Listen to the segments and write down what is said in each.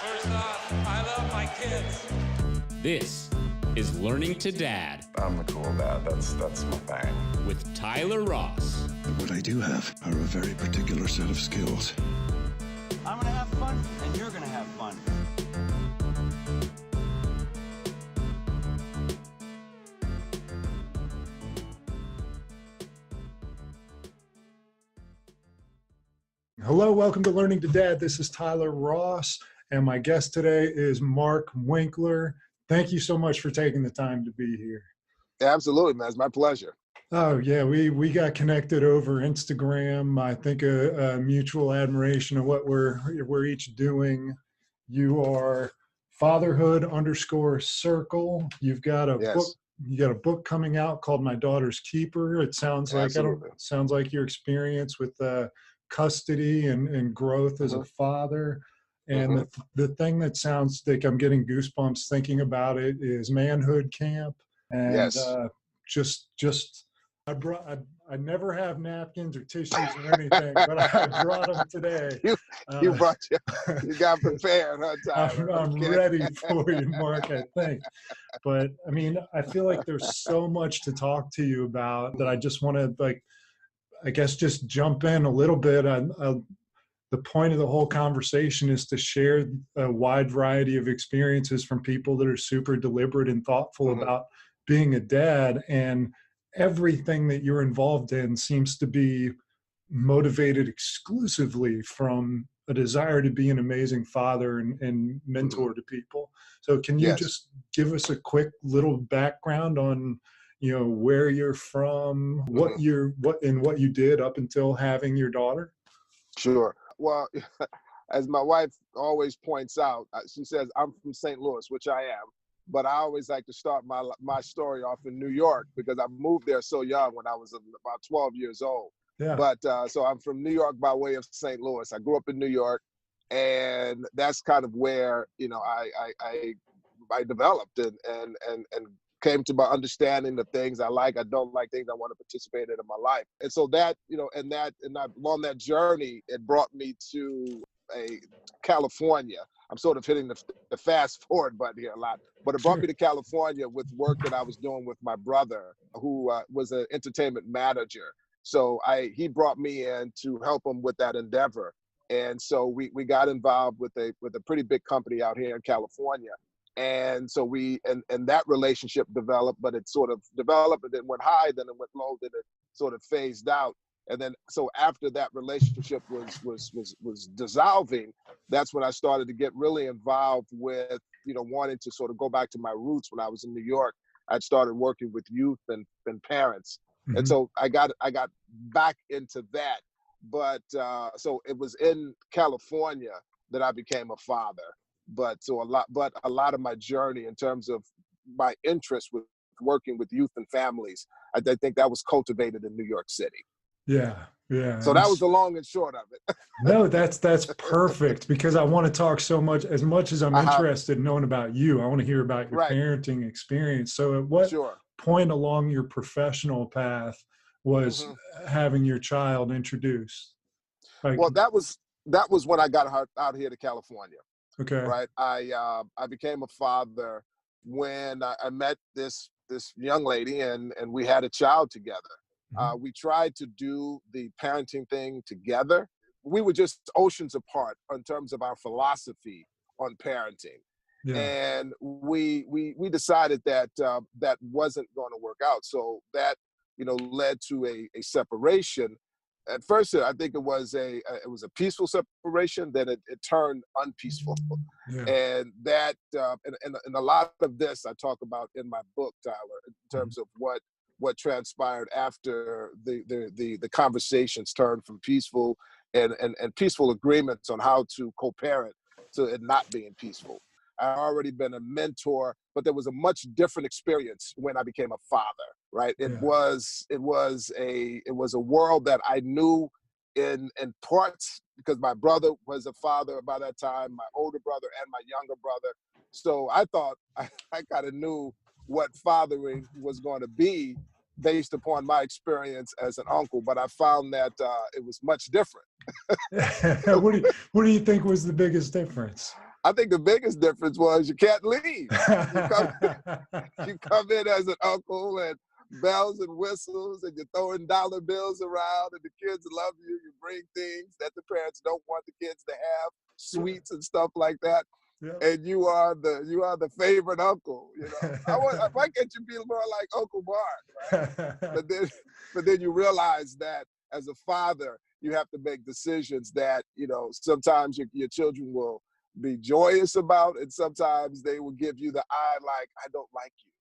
First off, I love my kids. This is Learning to Dad I'm the cool dad. That's my thing. with Tyler Ross. What I do have are a very particular set of skills. I'm gonna have fun, and you're gonna have fun. Hello, welcome to Learning to Dad. This is Tyler Ross, and my guest today is Mark Winkler. Thank you so much for taking the time to be here. Absolutely, man. It's my pleasure. Oh, yeah, we got connected over Instagram. I think a mutual admiration of what we're each doing. You are Fatherhood_Circle. You've got a Yes. book. You got a book coming out called My Daughter's Keeper. It sounds like Absolutely. sounds like your experience with custody and growth as a father. And the thing that sounds like I'm getting goosebumps thinking about it is Manhood Camp. And Yes. I never have napkins or tissues or anything, but I brought them today. You got prepared, huh, Tyler? I'm Okay. ready for you, Mark, I think. But I mean, I feel like there's so much to talk to you about that I just want to, I guess, just jump in a little bit. The point of the whole conversation is to share a wide variety of experiences from people that are super deliberate and thoughtful about being a dad. And everything that you're involved in seems to be motivated exclusively from a desire to be an amazing father and mentor to people. So can you just give us a quick little background on, where you're from, what you did up until having your daughter? Sure. Well, as my wife always points out, she says, I'm from St. Louis, which I am. But I always like to start my story off in New York because I moved there so young when I was about 12 years old. Yeah. But so I'm from New York by way of St. Louis. I grew up in New York, and that's kind of where I developed and came to my understanding of things I like, I don't like, things I want to participate in my life. And so that along that journey, it brought me to California. I'm sort of hitting the fast forward button here a lot, but it brought me to California with work that I was doing with my brother, who was an entertainment manager. So he brought me in to help him with that endeavor. And so we got involved with a pretty big company out here in California. And so and that relationship developed, but it sort of developed and then went high, then it went low, then it sort of phased out. And then, so after that relationship was dissolving, that's when I started to get really involved with, wanting to sort of go back to my roots. When I was in New York, I'd started working with youth and parents. And so I got back into that. But so it was in California that I became a father. But a lot of my journey in terms of my interest with working with youth and families, I think that was cultivated in New York City. Yeah. So that was the long and short of it. No, that's perfect, because I want to talk so much as I'm interested in knowing about you. I want to hear about your parenting experience. So at what point along your professional path was having your child introduced? Well, that was when I got out here to California. Okay. Right. I became a father when I met this young lady and we had a child together. We tried to do the parenting thing together. We were just oceans apart in terms of our philosophy on parenting. Yeah. And we decided that that wasn't going to work out. So that, led to a separation. At first, I think it was a peaceful separation. Then it turned unpeaceful, and that and a lot of this I talk about in my book, Tyler, in terms of what transpired after the conversations turned from peaceful and peaceful agreements on how to co-parent to it not being peaceful. I already been a mentor, but there was a much different experience when I became a father, right? It was a world that I knew in parts because my brother was a father by that time, my older brother and my younger brother. So I thought I kind of knew what fathering was going to be based upon my experience as an uncle, but I found that it was much different. What do you think was the biggest difference? I think the biggest difference was you can't leave. You come, you come in as an uncle and bells and whistles and you're throwing dollar bills around and the kids love you. You bring things that the parents don't want the kids to have, sweets and stuff like that. Yep. And you are the favorite uncle. Why can't you be more like Uncle Mark, right? But then you realize that as a father, you have to make decisions that sometimes your children will be joyous about, and sometimes they will give you the eye like, I don't like you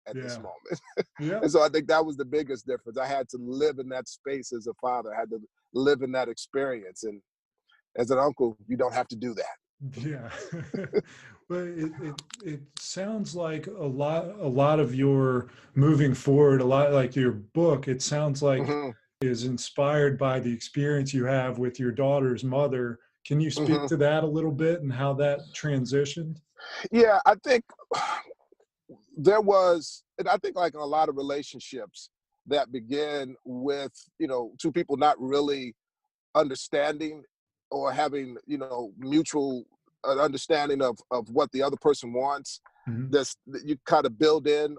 at this moment. Yeah. And so I think that was the biggest difference. I had to live in that space as a father. I had to live in that experience. And as an uncle, you don't have to do that. Yeah. But it sounds like a lot of your moving forward, a lot like your book, it sounds like is inspired by the experience you have with your daughter's mother. Can you speak to that a little bit and how that transitioned? Yeah, I think and I think like in a lot of relationships that begin with, two people not really understanding or having, mutual understanding of what the other person wants, you kind of build in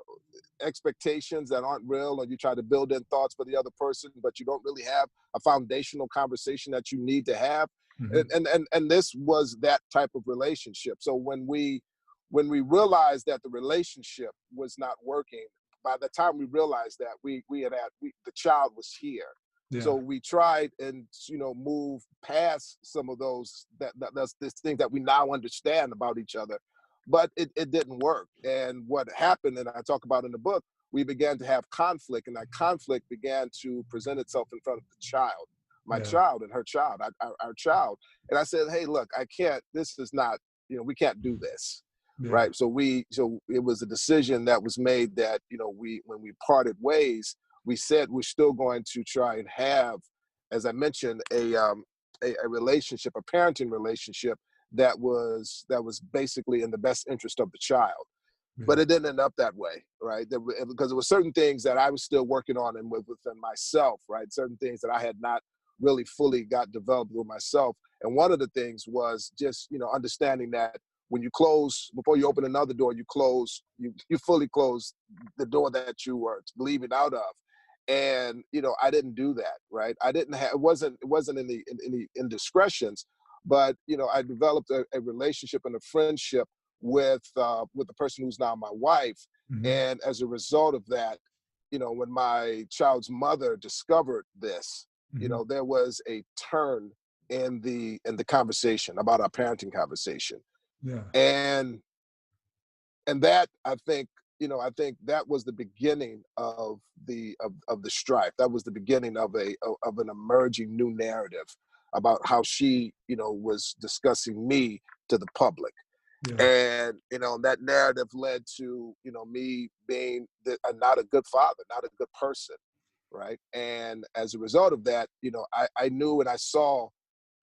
expectations that aren't real, or you try to build in thoughts for the other person, but you don't really have a foundational conversation that you need to have. And this was that type of relationship. So when we realized that the relationship was not working, by the time we realized that, the child was here. Yeah. So we tried and move past some of those that's this thing that we now understand about each other, but it didn't work. And what happened, and I talk about in the book, we began to have conflict, and that conflict began to present itself in front of the child, my child and her child, our child. And I said, hey, look, I can't. This is not. We can't do this. Right. So it was a decision that was made that, when we parted ways, we said we're still going to try and have, as I mentioned, a relationship, a parenting relationship that was basically in the best interest of the child. But it didn't end up that way, right? Because there were certain things that I was still working on and within myself, right? Certain things that I had not really fully got developed with myself. And one of the things was just, understanding that when you close, before you open another door, you fully close the door that you were leaving out of. And, I didn't do that, right? I didn't have, it wasn't any indiscretions, but, I developed a relationship and a friendship with the person who's now my wife. And as a result of that, when my child's mother discovered this, there was a turn in the conversation about our parenting conversation. Yeah. And that, I think that was the beginning of the strife. That was the beginning of an emerging new narrative about how she, was discussing me to the public. And, that narrative led to, me being not a good father, not a good person. Right. And as a result of that, I knew and I saw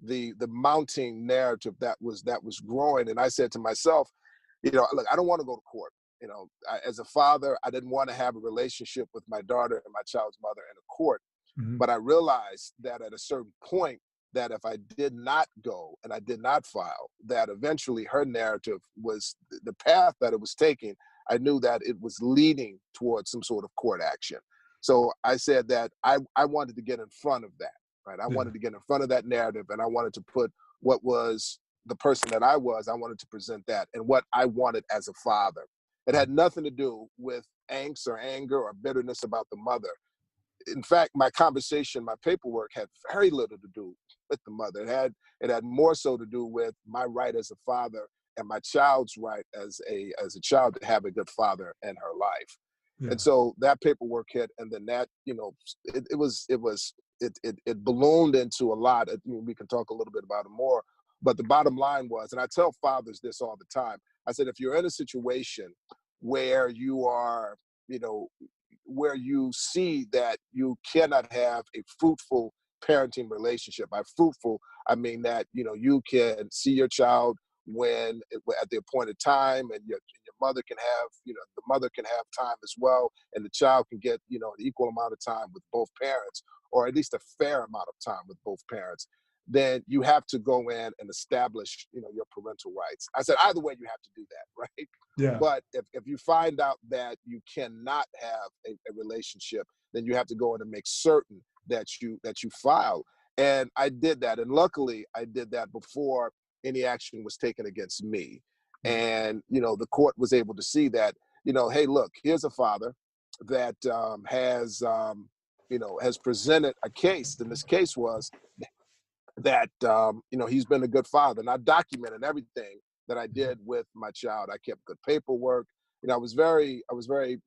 the mounting narrative that was growing. And I said to myself, look, I don't want to go to court. As a father, I didn't want to have a relationship with my daughter and my child's mother in a court. But I realized that at a certain point, that if I did not go and I did not file, that eventually her narrative was the path that it was taking. I knew that it was leading towards some sort of court action. So I said that I wanted to get in front of that, right? I wanted to get in front of that narrative, and I wanted to put what was the person that I wanted to present that and what I wanted as a father. It had nothing to do with angst or anger or bitterness about the mother. In fact, my conversation, my paperwork had very little to do with the mother. It had more so to do with my right as a father and my child's right as a child to have a good father in her life. And so that paperwork hit, and then that, it ballooned into a lot. We can talk a little bit about it more, but the bottom line was, and I tell fathers this all the time, I said, if you're in a situation where you are, where you see that you cannot have a fruitful parenting relationship. By fruitful, I mean that, you can see your child at the appointed time, and your mother can have, the mother can have time as well, and the child can get, an equal amount of time with both parents, or at least a fair amount of time with both parents. then you have to go in and establish, your parental rights. I said, either way, you have to do that, right? Yeah. But if you find out that you cannot have a relationship, then you have to go in and make certain that you file. And I did that. And luckily, I did that before any action was taken against me. And, the court was able to see that, hey, look, here's a father that has presented a case. And this case was that, he's been a good father. And I documented everything that I did with my child. I kept good paperwork. I was very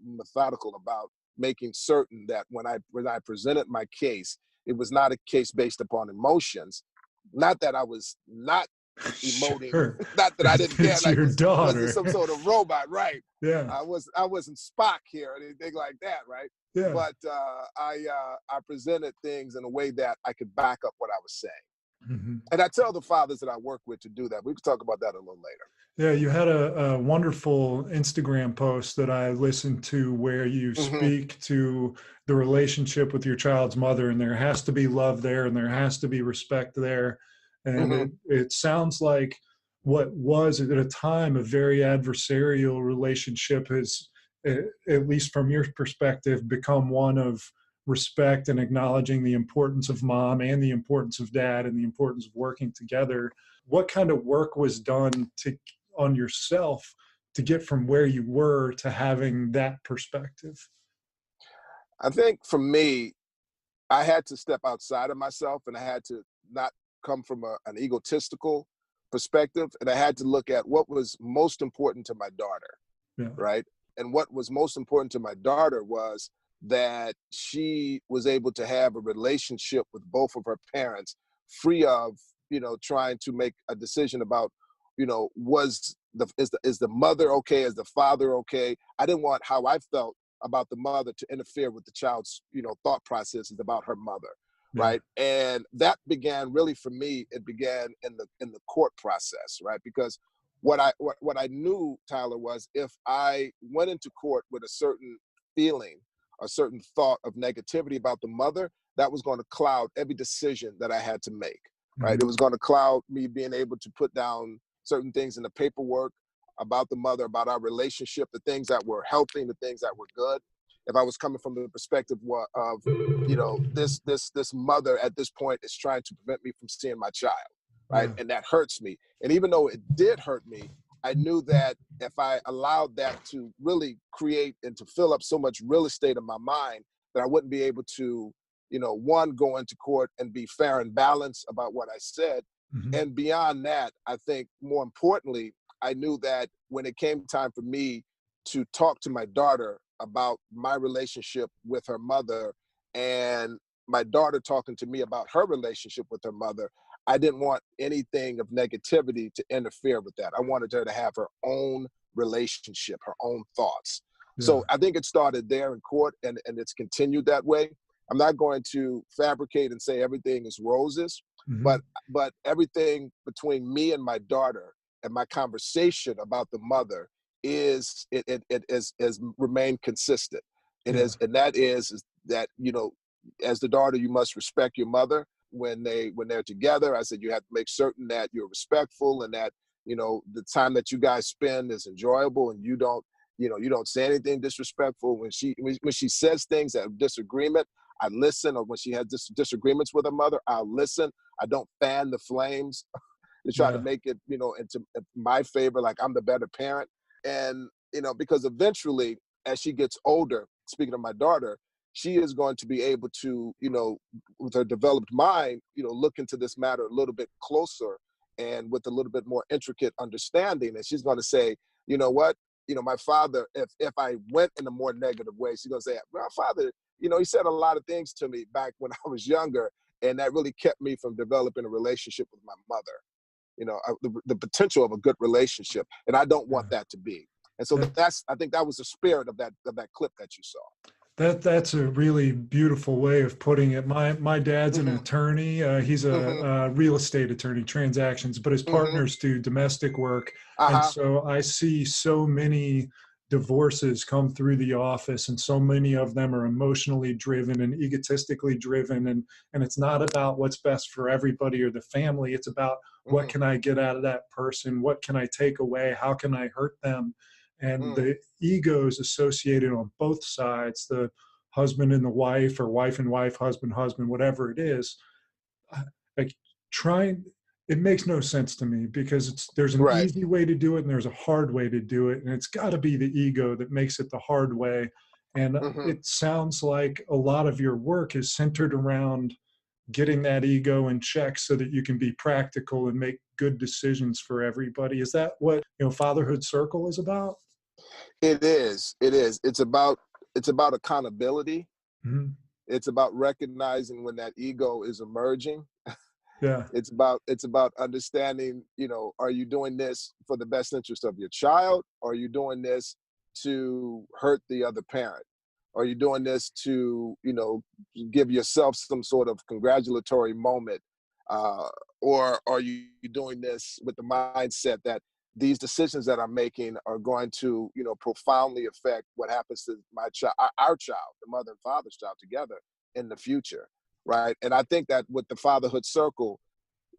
methodical about making certain that when I presented my case, it was not a case based upon emotions. Not that I was not emoting, Sure. not that I didn't care. It's Like your daughter. wasn't some sort of robot, right? Yeah. I wasn't Spock here or anything like that, right? Yeah. But I presented things in a way that I could back up what I was saying. Mm-hmm. And I tell the fathers that I work with to do that. We can talk about that a little later. Yeah, you had a wonderful Instagram post that I listened to where you speak to the relationship with your child's mother, and there has to be love there, and there has to be respect there. And it sounds like what was at a time a very adversarial relationship has, at least from your perspective, become one of respect and acknowledging the importance of mom and the importance of dad and the importance of working together. What kind of work was done on yourself to get from where you were to having that perspective? I think for me, I had to step outside of myself, and I had to not come from an egotistical perspective, and I had to look at what was most important to my daughter, right? And what was most important to my daughter was that she was able to have a relationship with both of her parents, free of, trying to make a decision about, is the mother okay? Is the father okay? I didn't want how I felt about the mother to interfere with the child's, thought processes about her mother, right? And that began really for me. It began in the court process, right? Because what I knew, Tyler, was if I went into court with a certain feeling, a certain thought of negativity about the mother, that was going to cloud every decision that I had to make, right? It was going to cloud me being able to put down certain things in the paperwork about the mother, about our relationship, the things that were healthy, the things that were good. If I was coming from the perspective of, this mother at this point is trying to prevent me from seeing my child, right? And that hurts me. And even though it did hurt me, I knew that if I allowed that to really create and to fill up so much real estate in my mind, that I wouldn't be able to, one, go into court and be fair and balanced about what I said. And beyond that, I think more importantly, I knew that when it came time for me to talk to my daughter about my relationship with her mother, and my daughter talking to me about her relationship with her mother, I didn't want anything of negativity to interfere with that. I wanted her to have her own relationship, her own thoughts. So I think it started there in court, and it's continued that way. I'm not going to fabricate and say everything is roses, but everything between me and my daughter and my conversation about the mother is remained consistent. It is, and that is that, as the daughter, you must respect your mother when they're together. I said you have to make certain that you're respectful, and that the time that you guys spend is enjoyable, and you don't say anything disrespectful. When she says things that are disagreement, I listen. Or when she has disagreements with her mother, I'll listen. I don't fan the flames to try to make it into my favor, like I'm the better parent. And because eventually, as she gets older, speaking of my daughter, she is going to be able to, with her developed mind, look into this matter a little bit closer and with a little bit more intricate understanding. And she's going to say, you know what, my father, if I went in a more negative way, she's going to say, my father, he said a lot of things to me back when I was younger, and that really kept me from developing a relationship with my mother. The potential of a good relationship, and I don't want that to be. And so I think that was the spirit of that clip that you saw. That's a really beautiful way of putting it. My dad's an attorney. He's a real estate attorney, transactions, but his partners do domestic work. And so I see so many divorces come through the office, and so many of them are emotionally driven and egotistically driven, and it's not about what's best for everybody or the family. It's about what Mm-hmm. can I get out of that person? What can I take away? How can I hurt them? And Mm. the egos associated on both sides, the husband and the wife, or wife and wife, husband, husband, whatever it is, like trying, it makes no sense to me, because there's an Right. easy way to do it and there's a hard way to do it, and it's got to be the ego that makes it the hard way. And Mm-hmm. it sounds like a lot of your work is centered around getting that ego in check so that you can be practical and make good decisions for everybody. Is that what, Fatherhood Circle is about? It is. It is. It's about accountability. Mhm. It's about recognizing when that ego is emerging. Yeah. It's about understanding, are you doing this for the best interest of your child? Or are you doing this to hurt the other parent? Are you doing this to, give yourself some sort of congratulatory moment? Or are you doing this with the mindset that these decisions that I'm making are going to, profoundly affect what happens to my child, our child, the mother and father's child together in the future, right? And I think that with the Fatherhood Circle,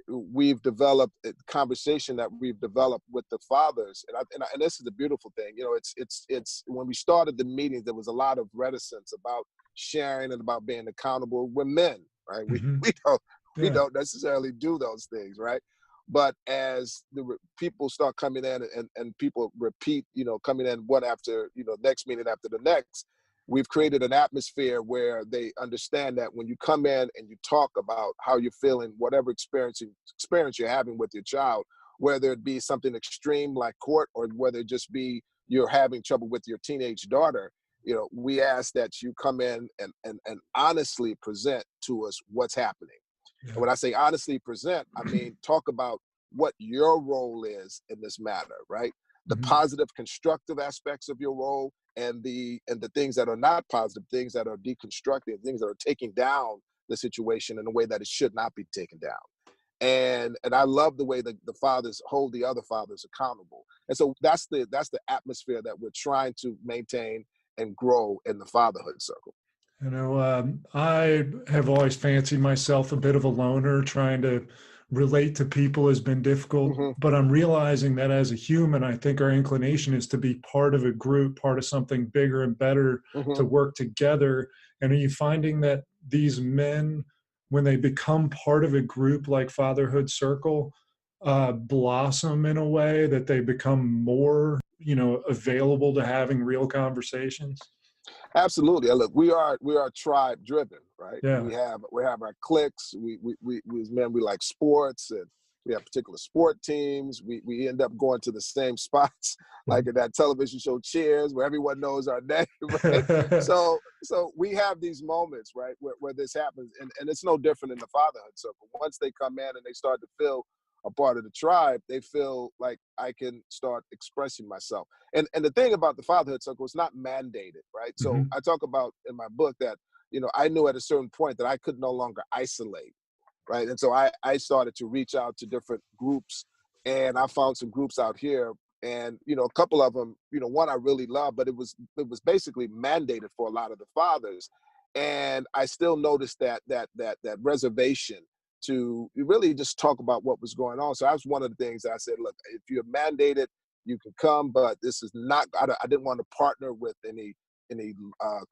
we've developed a conversation that we've developed with the fathers, and this is the beautiful thing. It's when we started the meetings, there was a lot of reticence about sharing and about being accountable. We're men, right? We Mhm. we don't we Yeah. don't necessarily do those things, right? But as the people start coming in, and people repeat, coming in one after, next meeting after the next, we've created an atmosphere where they understand that when you come in and you talk about how you're feeling, whatever experience you're having with your child, whether it be something extreme like court, or whether it just be you're having trouble with your teenage daughter, we ask that you come in and honestly present to us what's happening. And Yeah. when I say honestly present, I mean talk about what your role is in this matter, right? The Mhm. positive, constructive aspects of your role, and the things that are not positive, things that are deconstructing, things that are taking down the situation in a way that it should not be taken down. And I love the way that the fathers hold the other fathers accountable. And so that's the atmosphere that we're trying to maintain and grow in the Fatherhood Circle. I have always fancied myself a bit of a loner. Trying to relate to people has been difficult, Hmm. but I'm realizing that as a human, I think our inclination is to be part of a group, part of something bigger and better, Hmm. to work together. And are you finding that these men, when they become part of a group like Fatherhood Circle, blossom in a way that they become more, available to having real conversations? Absolutely. Look, we are tribe driven, right? Yeah. We have our cliques. We as men, we like sports, and we have particular sport teams. We end up going to the same spots, like in that television show Cheers, where everyone knows our name, right? So we have these moments, right, where this happens, and it's no different in the Fatherhood Circle. Once they come in and they start to feel a part of the tribe, they feel like I can start expressing myself. And the thing about the Fatherhood Circle is not mandated, right? So Mhm. I talk about in my book that, I knew at a certain point that I could no longer isolate, right? And so I started to reach out to different groups, and I found some groups out here, and a couple of them, one I really love, but it was basically mandated for a lot of the fathers, and I still noticed that reservation to really just talk about what was going on. So that was one of the things that I said, look, if you're mandated, you can come, but this is not. I didn't want to partner with any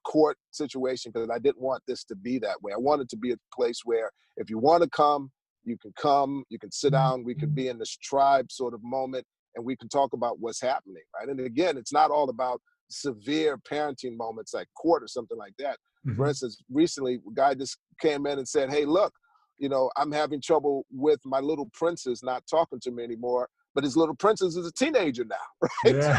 court situation, because I didn't want this to be that way. I wanted to be a place where if you want to come, you can come, you can sit down, we can be in this tribe sort of moment, and we can talk about what's happening, right? And again, it's not all about severe parenting moments like court or something like that. For Mhm. instance, recently, a guy just came in and said, hey, look, I'm having trouble with my little princess not talking to me anymore, but his little princess is a teenager now, right? Yeah.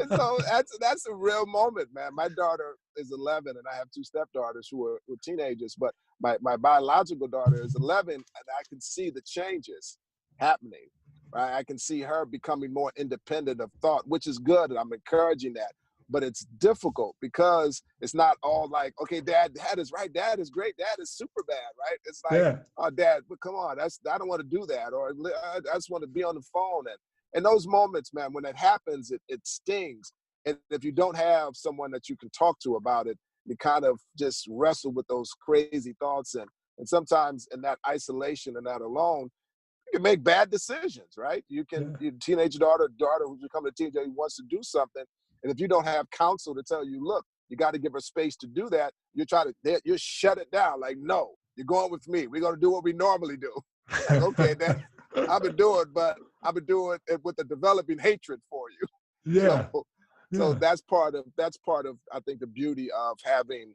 So that's a real moment, man. My daughter is 11, and I have two stepdaughters who are teenagers, but my biological daughter is 11, and I can see the changes happening, right? I can see her becoming more independent of thought, which is good, and I'm encouraging that. But it's difficult because it's not all like, okay, dad is right, dad is great, dad is super bad, right? It's like, Yeah. oh, dad, but come on, I don't want to do that, or I just want to be on the phone. And those moments, man, when it happens, it stings. And if you don't have someone that you can talk to about it, you kind of just wrestle with those crazy thoughts. And sometimes in that isolation and that alone, you can make bad decisions, right? You can, your teenage daughter who's becoming a teenager who wants to do something. And if you don't have counsel to tell you, look, you got to give her space to do that, you shut it down. Like, no, you're going with me. We're going to do what we normally do. Like, okay, then I've been doing it with a developing hatred for you. Yeah. So that's part of I think the beauty of having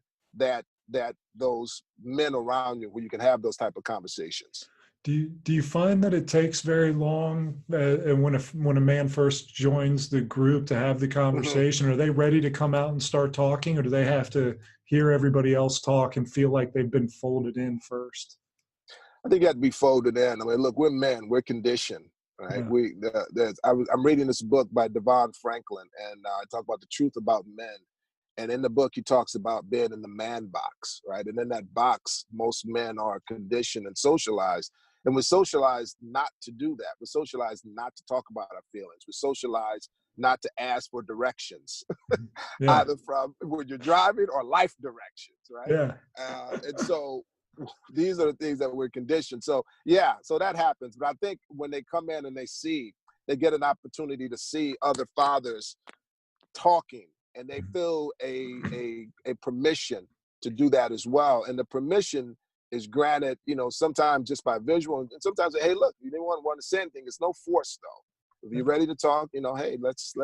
those men around you where you can have those type of conversations. Do you find that it takes very long and when a man first joins the group to have the conversation, are they ready to come out and start talking, or do they have to hear everybody else talk and feel like they've been folded in first? I think you have to be folded in. I mean, look, we're men, we're conditioned, right? Yeah. I'm reading this book by Devon Franklin, and I talk about the truth about men. And in the book, he talks about being in the man box, right? And in that box, most men are conditioned and socialized. And we're socialized not to do that. We're socialized not to talk about our feelings. We're socialized not to ask for directions, either from when you're driving or life directions, right? Yeah. And so these are the things that we're conditioned. So yeah, so that happens. But I think when they come in and they get an opportunity to see other fathers talking, and they feel a permission to do that as well. And the permission is granted, sometimes just by visual, and sometimes, hey, look, you didn't want to say anything. It's no force though. If you're ready to talk, hey, let's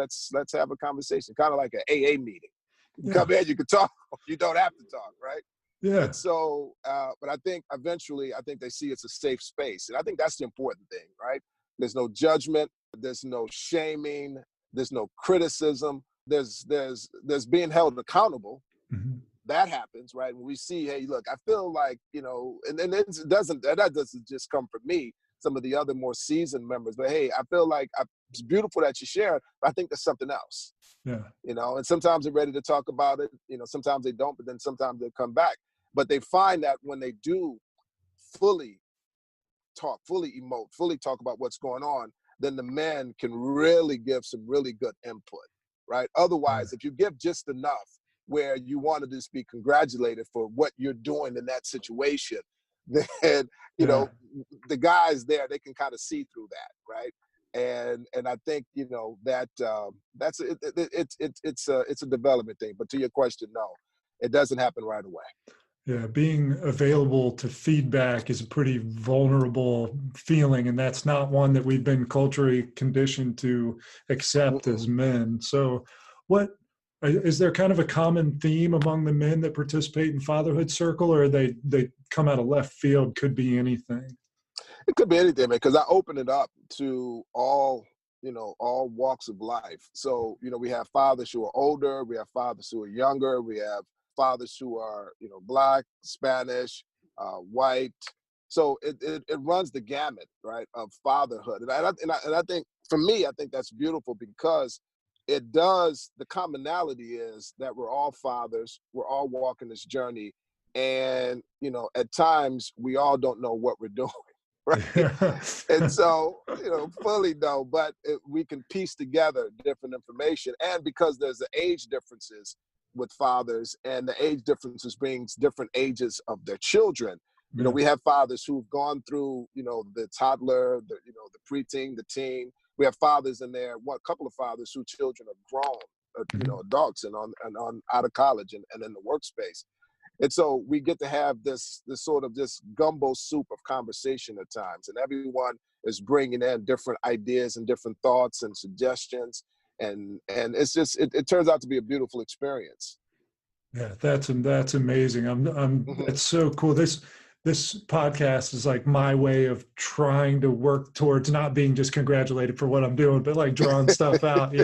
have a conversation, kind of like an AA meeting. You can come in, you can talk. You don't have to talk, right? Yeah. And so, but I think eventually, they see it's a safe space, and I think that's the important thing, right? There's no judgment, there's no shaming, there's no criticism. There's being held accountable. Mm-hmm. That happens, right? When we see, hey, look, I feel like, and that doesn't just come from me, some of the other more seasoned members, but hey, I feel like it's beautiful that you share, but I think there's something else. Yeah. And sometimes they're ready to talk about it, sometimes they don't, but then sometimes they come back. But they find that when they do fully talk, fully emote, fully talk about what's going on, then the men can really give some really good input. Right. Otherwise, if you give just enough where you want to just be congratulated for what you're doing in that situation, then, the guys there, they can kind of see through that. Right. And I think, that's it's a development thing. But to your question, no, it doesn't happen right away. Yeah, being available to feedback is a pretty vulnerable feeling, and that's not one that we've been culturally conditioned to accept as men. So is there kind of a common theme among the men that participate in Fatherhood Circle, or they come out of left field? Could be anything. It could be anything, man, because I open it up to all walks of life. So, we have fathers who are older, we have fathers who are younger, we have fathers who are, Black, Spanish, white. So it runs the gamut, right, of fatherhood. And I think, for me, I think that's beautiful because the commonality is that we're all fathers, we're all walking this journey. And, at times we all don't know what we're doing. Right. And so, fully know, but we can piece together different information. And because there's the age differences with fathers, and the age differences brings different ages of their children. We have fathers who've gone through, the toddler, the preteen, the teen. We have fathers in there, a couple of fathers whose children are grown, adults and on out of college and in the workspace. And so we get to have this sort of this gumbo soup of conversation at times, and everyone is bringing in different ideas and different thoughts and suggestions, and it's just it turns out to be a beautiful experience. Yeah, that's amazing. It's so cool. This podcast is like my way of trying to work towards not being just congratulated for what I'm doing, but like drawing stuff out,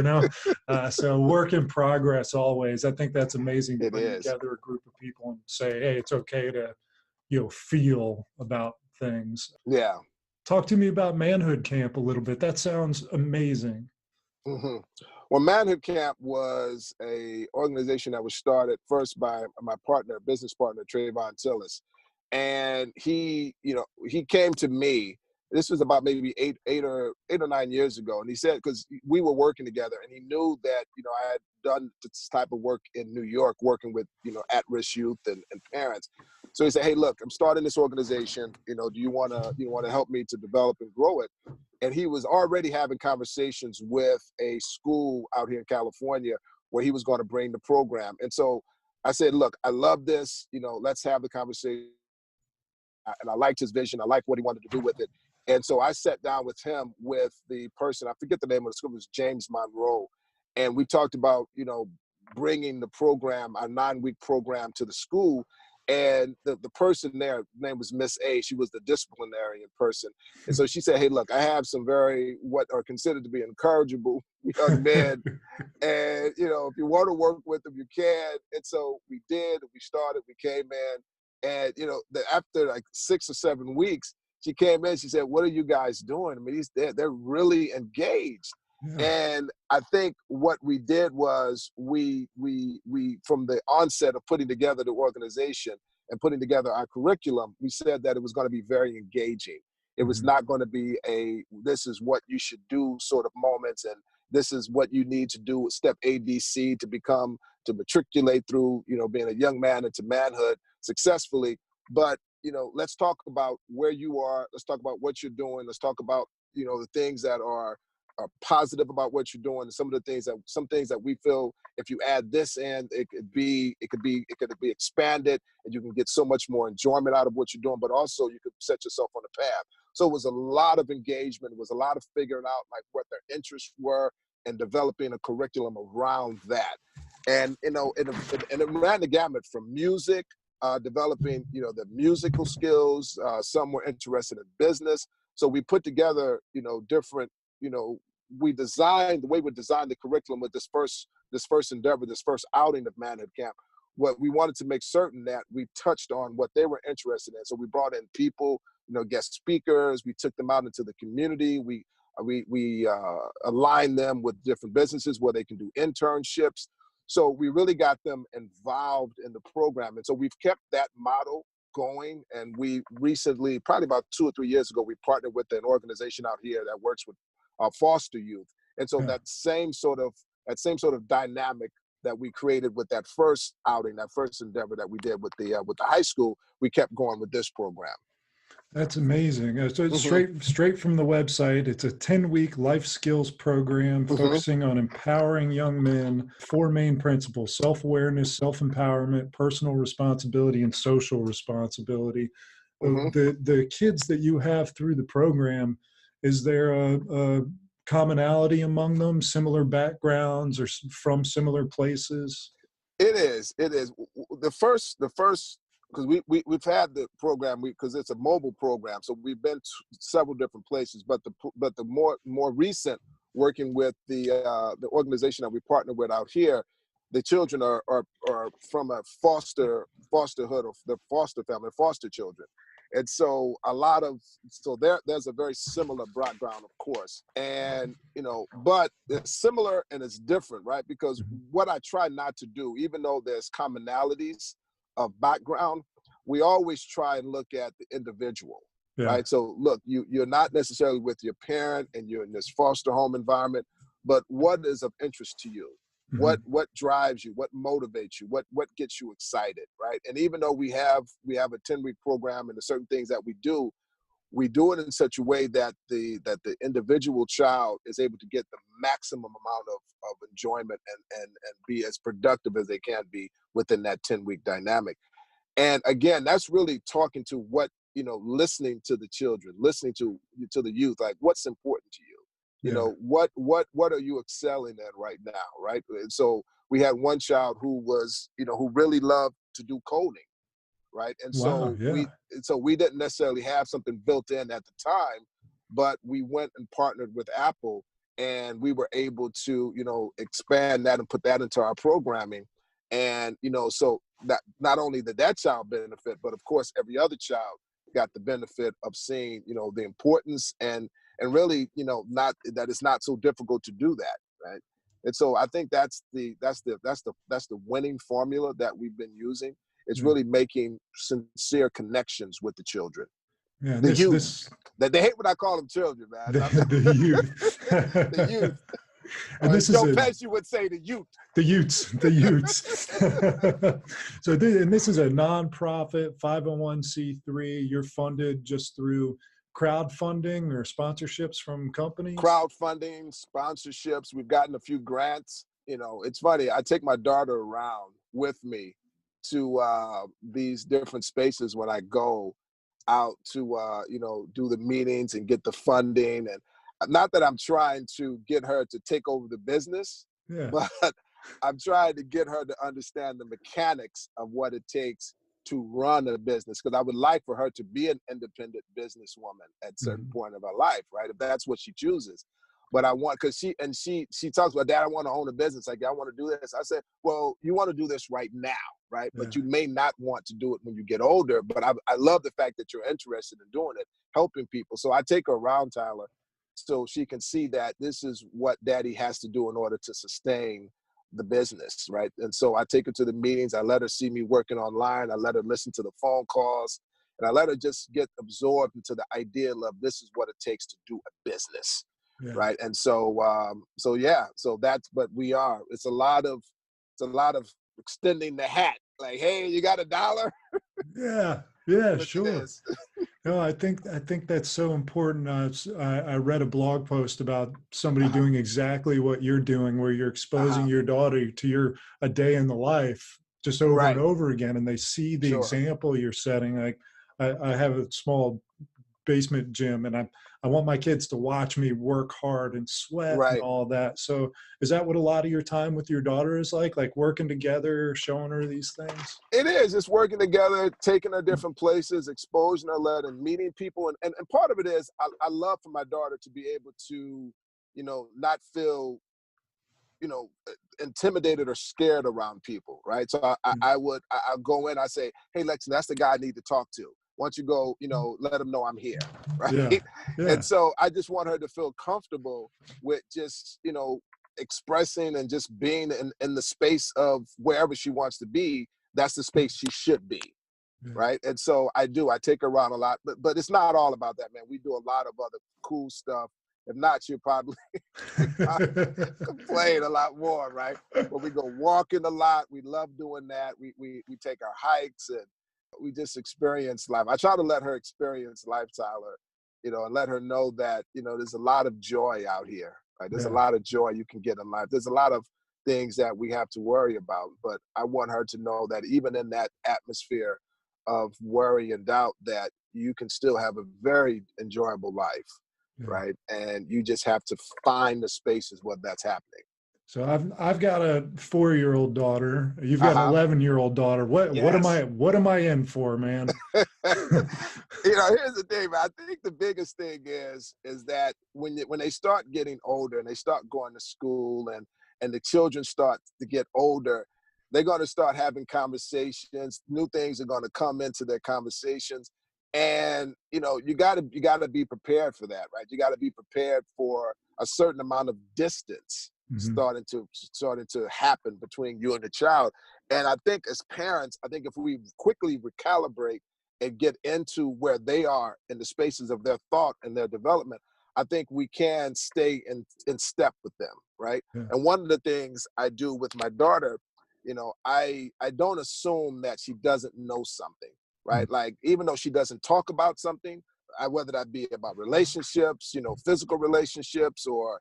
so work in progress always. I think that's amazing to bring together a group of people and say, hey, it's okay to, feel about things. Yeah. Talk to me about Manhood Camp a little bit. That sounds amazing. Mm-hmm. Well, Manhood Camp was a organization that was started first by my business partner, Trayvon Tillis. And he came to me This was about maybe eight or 9 years ago. And he said, because we were working together, and he knew that, I had done this type of work in New York, working with, at-risk youth and parents. So he said, hey, look, I'm starting this organization. Do you want to help me to develop and grow it? And he was already having conversations with a school out here in California where he was going to bring the program. And so I said, look, I love this. Let's have the conversation. And I liked his vision. I liked what he wanted to do with it. And so I sat down with him, with the person, I forget the name of the school, it was James Monroe. And we talked about, bringing the program, our 9-week program, to the school. And the person there, her name was Miss A. She was the disciplinarian person. And so she said, hey, look, I have some what are considered to be incorrigible young men. And, if you want to work with them, you can. And so we did. We started. We came in. And, after like 6 or 7 weeks, she came in. She said, what are you guys doing? I mean, they're really engaged. Yeah. And I think what we did was we from the onset of putting together the organization and putting together our curriculum, we said that it was going to be very engaging. It was not going to be this is what you should do sort of moments, and this is what you need to do, step ABC to matriculate through, being a young man into manhood successfully. But, let's talk about where you are. Let's talk about what you're doing. Let's talk about, the things that are positive about what you're doing, and some things that we feel if you add this in, it could be expanded, and you can get so much more enjoyment out of what you're doing, but also you could set yourself on a path. So it was a lot of engagement. It was a lot of figuring out like what their interests were and developing a curriculum around that. And, and it ran the gamut from music, developing, the musical skills. Some were interested in business. So we put together, different, the way we designed the curriculum with this first endeavor, this first outing of Manhood Camp. What we wanted to make certain that we touched on what they were interested in. So we brought in people, guest speakers. We took them out into the community. We aligned them with different businesses where they can do internships. So we really got them involved in the program. And so we've kept that model going. And we recently, probably about 2 or 3 years ago, we partnered with an organization out here that works with foster youth. And so that same sort of dynamic that we created with that first outing, that first endeavor that we did with the high school, we kept going with this program. That's amazing. So it's straight from the website. It's a 10-week life skills program focusing on empowering young men. 4 main principles: self-awareness, self-empowerment, personal responsibility, and social responsibility. The kids that you have through the program, is there a commonality among them, similar backgrounds or from similar places? It is. The first, because we've had the program, because it's a mobile program, so we've been to several different places. But the more recent, working with the organization that we partner with out here, the children are from a fosterhood, or the foster family, foster children. And so there's a very similar background, of course. And, but it's similar and it's different, right? Because what I try not to do, even though there's commonalities of background, we always try and look at the individual, right? So look, you're not necessarily with your parent and you're in this foster home environment, but what is of interest to you? What drives you? What motivates you? What gets you excited, right? And even though we have a 10-week program and there's certain things that we do it in such a way that the individual child is able to get the maximum amount of enjoyment and be as productive as they can be within that 10-week dynamic. And again, that's really talking to listening to the children, listening to the youth, like what's important to you. What are you excelling at right now, right? And so we had one child who was, who really loved to do coding, right? And so we didn't necessarily have something built in at the time, but we went and partnered with Apple, and we were able to, expand that and put that into our programming. And, so that not only did that child benefit, but of course, every other child got the benefit of seeing, the importance and really, not that it's not so difficult to do that, right? And so I think that's the winning formula that we've been using. It's really making sincere connections with the children. Yeah, and The this youth. this That they hate when I call them children, man. the youth. The youth. And Or this as is Joe a Pesci would say, the youth. the Utes. So this is a nonprofit 501c3. You're funded just through crowdfunding or sponsorships from companies? Crowdfunding, sponsorships. We've gotten a few grants. You know, it's funny. I take my daughter around with me to these different spaces when I go out to, do the meetings and get the funding. And not that I'm trying to get her to take over the business, Yeah. but I'm trying to get her to understand the mechanics of what it takes to run a business. Because I would like for her to be an independent businesswoman at a certain point of her life, right? If that's what she chooses. But I want, because she talks about, Dad, I want to own a business. Like, I want to do this. I said, well, you want to do this right now, right? Yeah. But you may not want to do it when you get older. But I love the fact that you're interested in doing it, helping people. So I take her around, Tyler, so she can see that this is what Daddy has to do in order to sustain the business, right? And so I take her to the meetings. I let her see me working online. I let her listen to the phone calls. And I let her just get absorbed into the idea of this is what it takes to do a business. Yeah. Right. And so it's a lot of extending the hat. Like, hey, you got $1? Yeah, Look at sure. this. No, I think that's so important. I read a blog post about somebody doing exactly what you're doing, where you're exposing your daughter to a day in the life just over and Right. over again, and they see the Sure. example you're setting. Like, I have a small basement gym, and I want my kids to watch me work hard and sweat and Right. all that. So is that what a lot of your time with your daughter is like working together, showing her these things? It is. It's working together, taking her different places, exposing her, and meeting people. And part of it is I love for my daughter to be able to, not feel, intimidated or scared around people, right? So I'll go in, I say, hey, Lexi, that's the guy I need to talk to. Once you go, let him know I'm here, right? Yeah. And so I just want her to feel comfortable with just, expressing and just being in the space of wherever she wants to be. That's the space she should be, right? And so I take her around a lot, but it's not all about that, man. We do a lot of other cool stuff. If not, she'll probably complain a lot more, right? But we go walking a lot. We love doing that. We take our hikes and we just experience life. I try to let her experience life, Tyler, and let her know that, there's a lot of joy out here, right? There's a lot of joy you can get in life. There's a lot of things that we have to worry about, but I want her to know that even in that atmosphere of worry and doubt, that you can still have a very enjoyable life. Right. And you just have to find the spaces where that's happening. So I've got a 4-year-old daughter. You've got an 11-year-old daughter. What am I in for, man? Here's the thing, man. I think the biggest thing is that when they start getting older and they start going to school and the children start to get older, they're going to start having conversations. New things are going to come into their conversations. And, you gotta be prepared for that, right? You gotta be prepared for a certain amount of distance starting to happen between you and the child. And I think as parents, if we quickly recalibrate and get into where they are in the spaces of their thought and their development, I think we can stay in step with them, right? Yeah. And one of the things I do with my daughter, I don't assume that she doesn't know something. Right. Like, even though she doesn't talk about something, whether that be about relationships, physical relationships or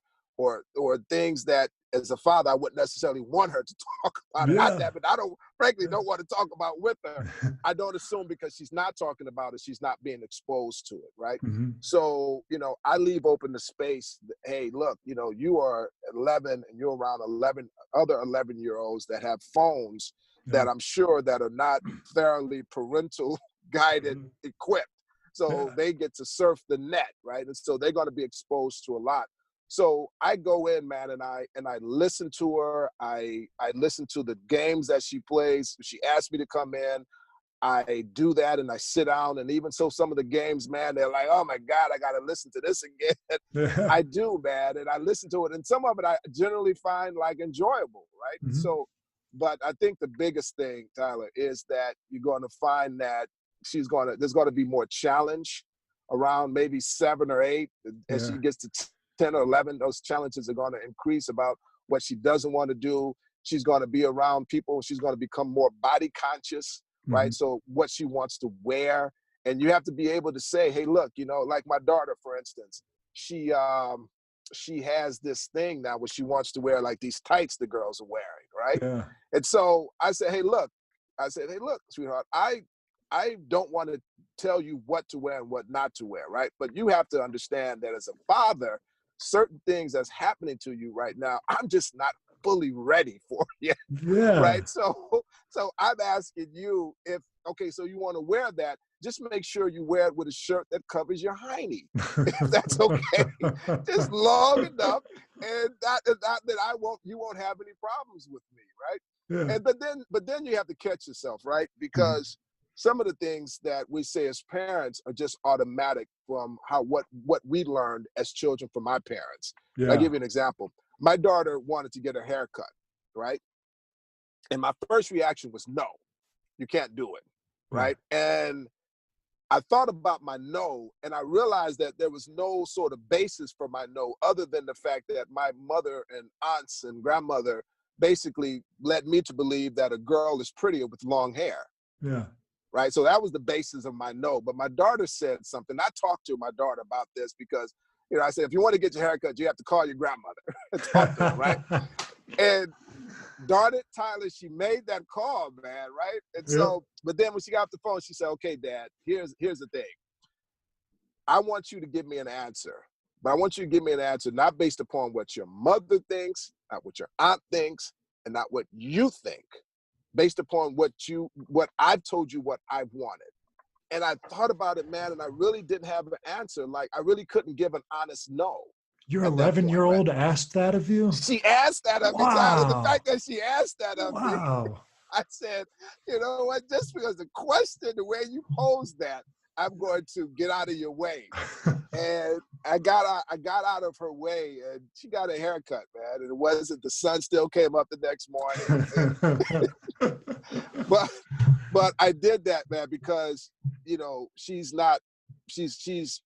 things that as a father, I wouldn't necessarily want her to talk about. Not that, but I frankly don't want to talk about with her. I don't assume because she's not talking about it, she's not being exposed to it. Right. So, I leave open the space. Hey, look, you are 11 and you're around 11 other 11-year-olds that have phones that I'm sure that are not thoroughly parental guided equipped. So they get to surf the net, right? And so they're going to be exposed to a lot. So I go in, man, and I listen to her. I listen to the games that she plays. She asks me to come in. I do that and I sit down, and even so some of the games, man, they're like, oh my God, I got to listen to this again. I do, man, and I listen to it, and some of it I generally find like enjoyable, right? So, but I think the biggest thing, Tyler, is that you're going to find that there's going to be more challenge around maybe 7 or 8. As Yeah. she gets to 10 or 11, those challenges are going to increase about what she doesn't want to do. She's going to be around people. She's going to become more body conscious, right? So what she wants to wear. And you have to be able to say, hey, look, you know, like my daughter, for instance, she has this thing now where she wants to wear like these tights the girls are wearing, right? Yeah. And so I said, hey, look, sweetheart, I don't want to tell you what to wear and what not to wear, right? But you have to understand that as a father, certain things that's happening to you right now, I'm just not fully ready for yet, Yeah. right? So I'm asking you if, okay, so you want to wear that, just make sure you wear it with a shirt that covers your hiney, if that's okay, just long enough, and not that you won't have any problems with me, right? Yeah. And but then you have to catch yourself, right? Because some of the things that we say as parents are just automatic from what we learned as children from my parents. Yeah. I'll give you an example. My daughter wanted to get her hair cut, right? And my first reaction was, no, you can't do it, right? And I thought about my no, and I realized that there was no sort of basis for my no other than the fact that my mother and aunts and grandmother basically led me to believe that a girl is prettier with long hair. Yeah. Right. So that was the basis of my no. But my daughter said something. I talked to my daughter about this because, you know, I said, if you want to get your hair cut, you have to call your grandmother and talk to her, right? And darn it, Tyler, she made that call, man, right? And so, but then when she got off the phone, she said, okay, Dad, here's the thing. I want you to give me an answer, but I want you to give me an answer not based upon what your mother thinks, not what your aunt thinks, and not what you think, based upon what I've told you what I've wanted. And I thought about it, man, and I really didn't have an answer. Like, I really couldn't give an honest no. Your 11-year-old asked that of you? She asked that of me, Tyler. The fact that she asked that of me, I said, you know what, just because the question, the way you posed that, I'm going to get out of your way. And I got out of her way, and she got a haircut, man. And it wasn't, the sun still came up the next morning. But I did that, man, because, you know, she's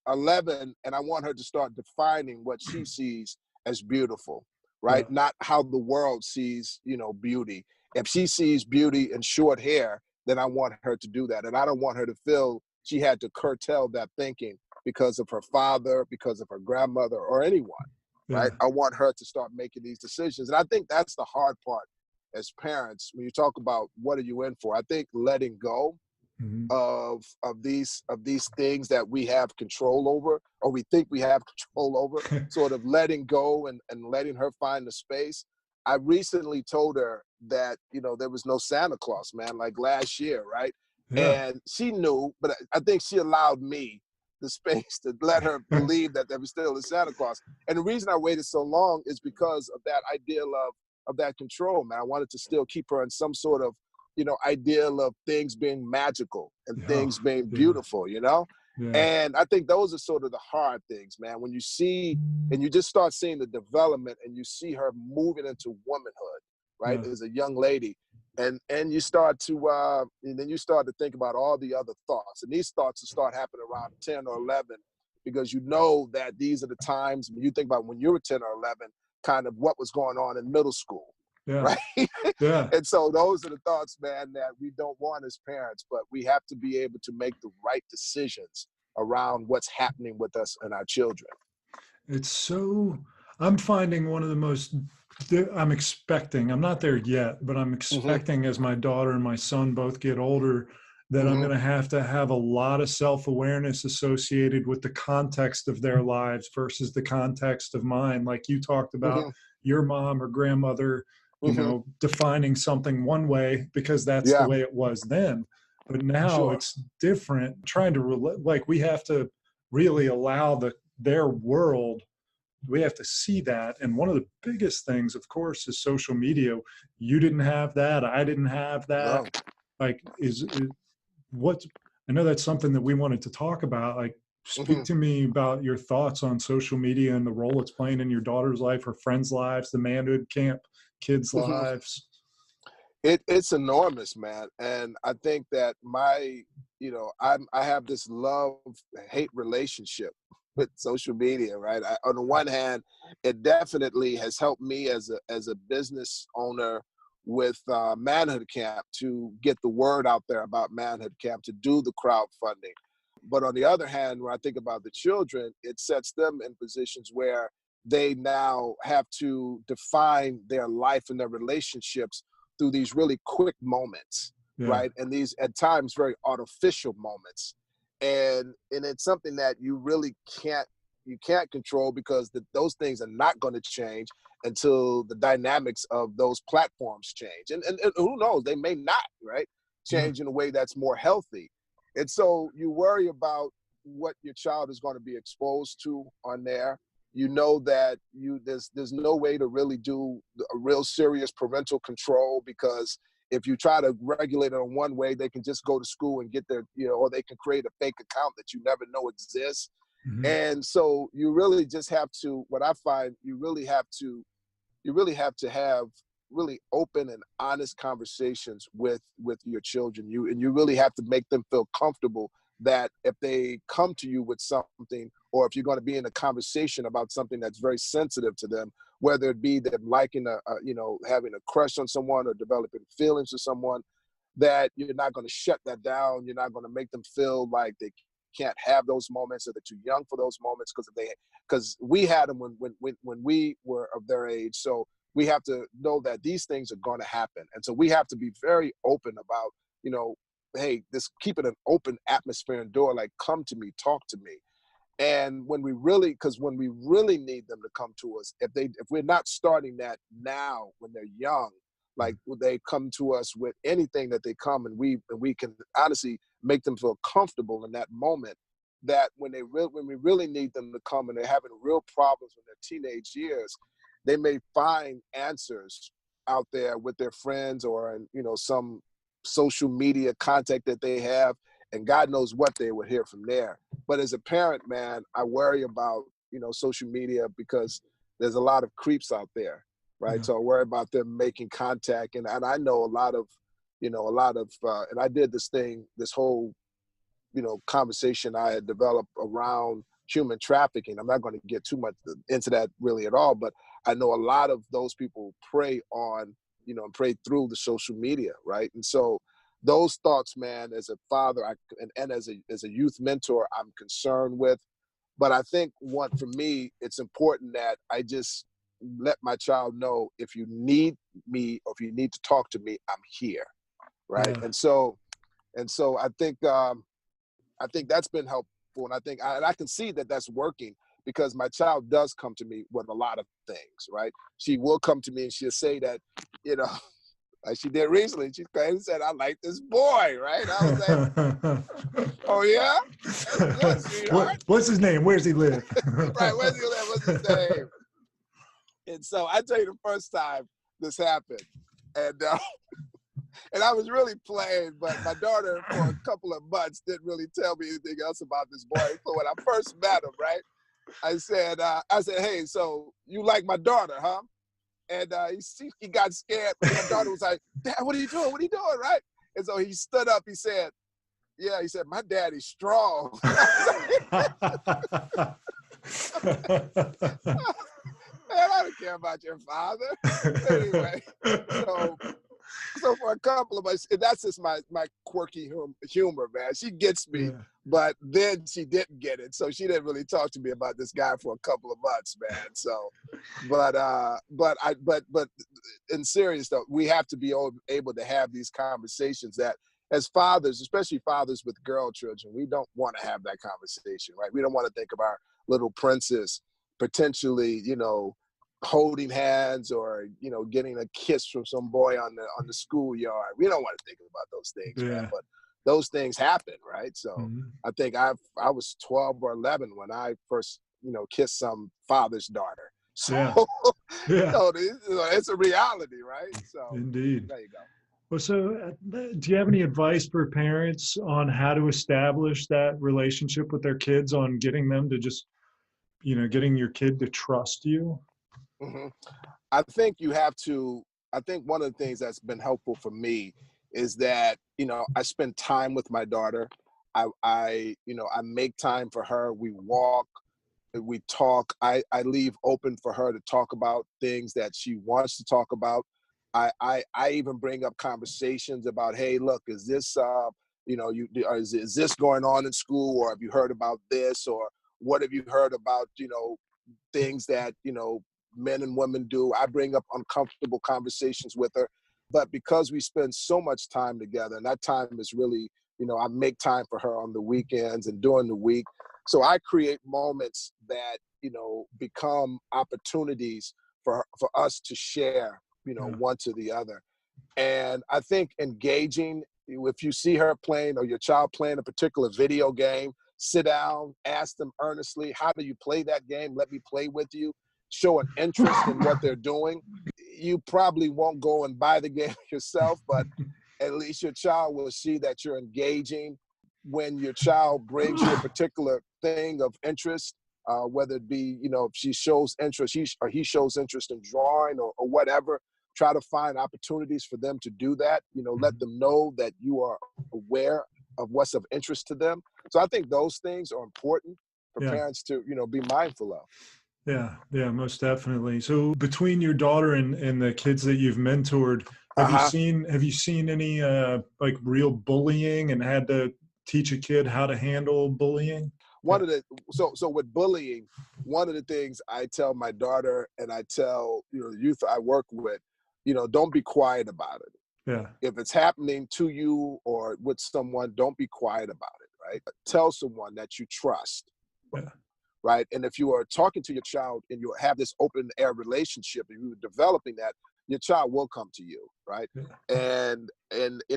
11, and I want her to start defining what she sees as beautiful, right? Yeah. Not how the world sees, you know, beauty. If she sees beauty in short hair, then I want her to do that. And I don't want her to feel she had to curtail that thinking because of her father, because of her grandmother, or anyone, right? I want her to start making these decisions. And I think that's the hard part as parents, when you talk about what are you in for. I think letting go of these things that we have control over, or we think we have control over, sort of letting go and letting her find the space. I recently told her that, you know, there was no Santa Claus, man, like last year, right? Yeah. And she knew, but I think she allowed me the space to let her believe that there was still a Santa Claus. And the reason I waited so long is because of that ideal of that control, man. I wanted to still keep her in some sort of, you know, ideal of things being magical and things being beautiful, you know? Yeah. And I think those are sort of the hard things, man. When you see, and you just start seeing the development, and you see her moving into womanhood, right, as a young lady, and you start to, and then you start to think about all the other thoughts, and these thoughts will start happening around 10 or 11, because you know that these are the times when you think about when you were 10 or 11, kind of what was going on in middle school. Right. And so those are the thoughts, man, that we don't want as parents, but we have to be able to make the right decisions around what's happening with us and our children. It's so, I'm finding one of the most, I'm not there yet, but I'm expecting as my daughter and my son both get older, that I'm going to have a lot of self-awareness associated with the context of their lives versus the context of mine. Like you talked about your mom or grandmother, you know, defining something one way because that's the way it was then. But now it's different, trying to like, we have to really allow their world. We have to see that. And one of the biggest things, of course, is social media. You didn't have that. I didn't have that. No. Like, I know that's something that we wanted to talk about. Like, speak to me about your thoughts on social media and the role it's playing in your daughter's life, her friends' lives, the Manhood Camp kids' lives. It's enormous, man. And I think that I have this love-hate relationship with social media, right? On the one hand, it definitely has helped me as a business owner with Manhood Camp to get the word out there about Manhood Camp, to do the crowdfunding. But on the other hand, when I think about the children, it sets them in positions where they now have to define their life and their relationships through these really quick moments, Yeah. right? And these at times very artificial moments. And it's something that you can't control, because those things are not going to change until the dynamics of those platforms change. And who knows, they may not, right? Change in a way that's more healthy. And so you worry about what your child is going to be exposed to on there. You know that there's no way to really do a real serious parental control, because if you try to regulate it in one way, they can just go to school and get their, or they can create a fake account that you never know exists. Mhm. And so you really just have to, what I find, you really have to have really open and honest conversations with your children. You really have to make them feel comfortable that if they come to you with something, or if you're going to be in a conversation about something that's very sensitive to them, whether it be them liking having a crush on someone or developing feelings for someone, that you're not going to shut that down. You're not going to make them feel like they can't have those moments, or they're too young for those moments, because we had them when we were of their age. So we have to know that these things are going to happen. And so we have to be very open about, hey, keep it an open atmosphere and door, like, come to me, talk to me. And when we really need them to come to us, if we're not starting that now when they're young, like they come to us with anything that they come, and we can honestly make them feel comfortable in that moment, that when we really need them to come and they're having real problems in their teenage years, they may find answers out there with their friends, or some social media contact that they have, and God knows what they would hear from there. But as a parent, man, I worry about, social media, because there's a lot of creeps out there, right? Yeah. So I worry about them making contact. And I know a lot of, and I did this whole, conversation I had developed around human trafficking. I'm not going to get too much into that really at all, but I know a lot of those people prey on, and prey through the social media, right? And so those thoughts, man, as a father and as a youth mentor, I'm concerned with. But I think for me, it's important that I just let my child know, if you need me or if you need to talk to me, I'm here, right? Yeah. And so I think that's been helpful, and I can see that that's working, because my child does come to me with a lot of things, right? She will come to me and she'll say that, like she did recently. She came and said, "I like this boy," right? I was like, "Oh yeah, that's good, sweetheart." What's his name? Where's he live? Right? Where's he live? What's his name? And so I tell you, the first time this happened, and I was really playing, but my daughter, for a couple of months, didn't really tell me anything else about this boy. So when I first met him, right, I said, "Hey, so you like my daughter, huh?" And he got scared. My daughter was like, "Dad, what are you doing? What are you doing?" Right? And so he stood up. He said, "Yeah," he said, "My daddy's strong." Man, I don't care about your father. Anyway, so for a couple of us, and that's just my quirky humor, man. She gets me, Yeah. but then she didn't get it, so she didn't really talk to me about this guy for a couple of months, man. So, but in serious though, we have to be able to have these conversations that, as fathers, especially fathers with girl children, we don't want to have that conversation, right? We don't want to think of our little princess potentially, holding hands, or getting a kiss from some boy on the schoolyard. We don't want to think about those things, man. But those things happen, right? So I think I was 12 or 11 when I first kissed some father's daughter. So it's a reality, right? So Indeed. there you go. Well, so do you have any advice for parents on how to establish that relationship with their kids, on getting them to just, getting your kid to trust you? Mm-hmm. I think you have to I think one of the things that's been helpful for me is that, I spend time with my daughter. I make time for her. We walk, we talk. I leave open for her to talk about things that she wants to talk about. I even bring up conversations about, hey, look, is this, is this going on in school, or have you heard about this, or what have you heard about, things that, men and women do. I bring up uncomfortable conversations with her, but because we spend so much time together, and that time is really, I make time for her on the weekends and during the week. So I create moments that, become opportunities for us to share, one to the other. And I think engaging, if you see her playing or your child playing a particular video game, sit down, ask them earnestly, how do you play that game? Let me play with you. Show an interest in what they're doing. You probably won't go and buy the game yourself, but at least your child will see that you're engaging. When your child brings you a particular thing of interest, whether it be, if she shows interest, he shows interest in drawing or whatever, try to find opportunities for them to do that. Let them know that you are aware of what's of interest to them. So I think those things are important for parents to, be mindful of. Yeah, most definitely. So between your daughter and the kids that you've mentored, have you seen any like real bullying and had to teach a kid how to handle bullying? So with bullying, one of the things I tell my daughter and I tell, the youth I work with, don't be quiet about it. Yeah. If it's happening to you or with someone, don't be quiet about it, right? Tell someone that you trust. Yeah. Right. And if you are talking to your child and you have this open air relationship and you're developing that, your child will come to you. Right. Yeah. And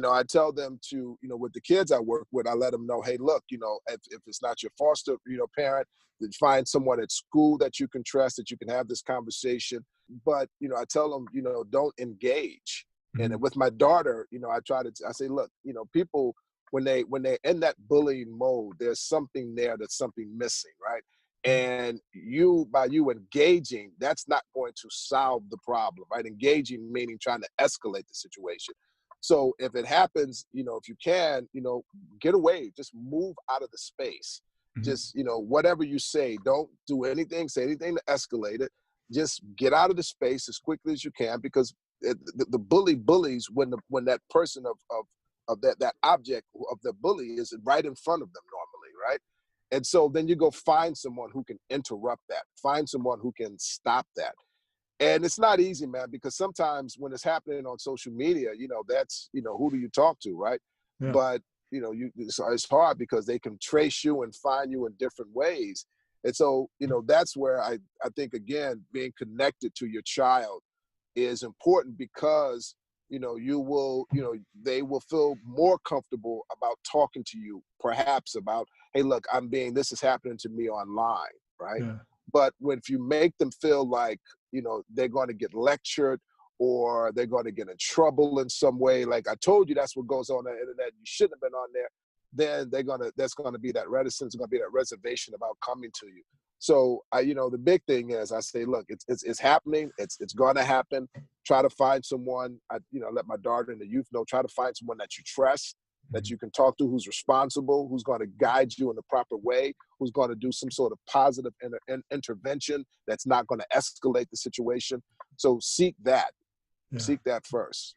I tell them to, with the kids I work with, I let them know, hey, look, if it's not your foster, parent, then find someone at school that you can trust, that you can have this conversation. But, I tell them, don't engage. Mm-hmm. And with my daughter, I say, look, people, when they're in that bullying mode, there's something there that's something missing. Right. And by you engaging, that's not going to solve the problem, right? Engaging meaning trying to escalate the situation. So if it happens, if you can, get away, just move out of the space. Mm-hmm. Just, whatever you say, don't do anything, say anything to escalate it. Just get out of the space as quickly as you can, because the bully bullies when that person of that object of the bully is right in front of them normally, right? And so then you go find someone who can interrupt that, find someone who can stop that. And it's not easy, man, because sometimes when it's happening on social media, that's, who do you talk to, right? Yeah. But, it's hard because they can trace you and find you in different ways. And so, that's where I think, again, being connected to your child is important, because they will feel more comfortable about talking to you, perhaps about, hey, look, this is happening to me online, right? Yeah. But if you make them feel like, they're going to get lectured or they're going to get in trouble in some way, like I told you, that's what goes on the internet, you shouldn't have been on there, then that's going to be that reticence, going to be that reservation about coming to you. So the big thing is I say, look, it's happening. It's going to happen. Try to find someone. Let my daughter and the youth know. Try to find someone that you trust, that you can talk to, who's responsible, who's going to guide you in the proper way, who's going to do some sort of positive intervention that's not going to escalate the situation. So seek that. Yeah. Seek that first.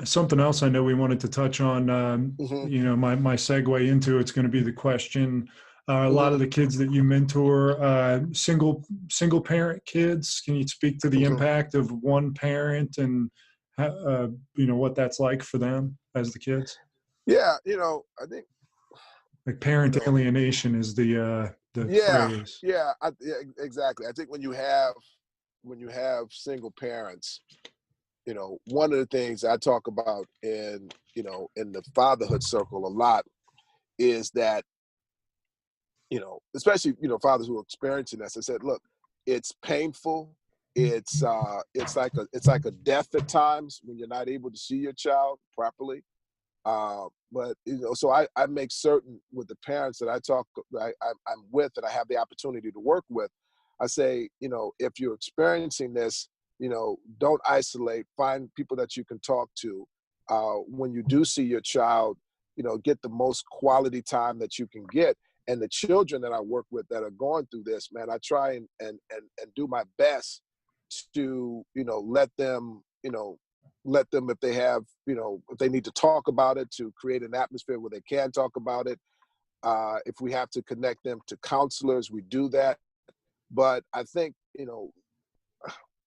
Something else I know we wanted to touch on. My segue into it's going to be the question. A lot of the kids that you mentor, single parent kids. Can you speak to the impact of one parent and what that's like for them as the kids? Yeah, I think like parent alienation is the phrase. Yeah, exactly. I think when you have single parents, one of the things I talk about in the Fatherhood Circle a lot is that, especially, fathers who are experiencing this, I said, look, it's painful. It's like a death at times when you're not able to see your child properly. But, so I make certain with the parents that I'm with and I have the opportunity to work with, I say, if you're experiencing this, don't isolate, find people that you can talk to. When you do see your child, get the most quality time that you can get. And the children that I work with that are going through this, man, I try and do my best to, let them, if they have, if they need to talk about it, to create an atmosphere where they can talk about it. If we have to connect them to counselors, we do that. But I think,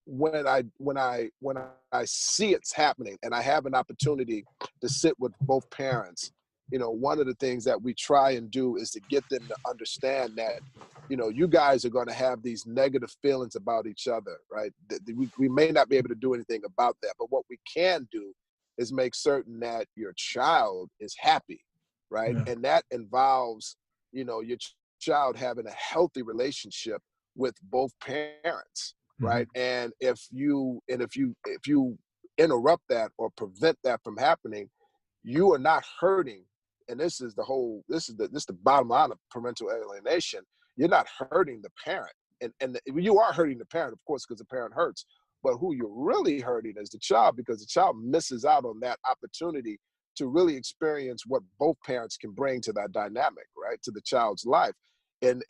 when I see it's happening and I have an opportunity to sit with both parents, one of the things that we try and do is to get them to understand that, you guys are going to have these negative feelings about each other, right? We may not be able to do anything about that, but what we can do is make certain that your child is happy, right? Yeah. And that involves, your child having a healthy relationship with both parents, right? And if you interrupt that or prevent that from happening, you are not hurting. And this is the bottom line of parental alienation. You're not hurting the parent, and you are hurting the parent, of course, because the parent hurts. But who you're really hurting is the child, because the child misses out on that opportunity to really experience what both parents can bring to that dynamic, right, to the child's life. And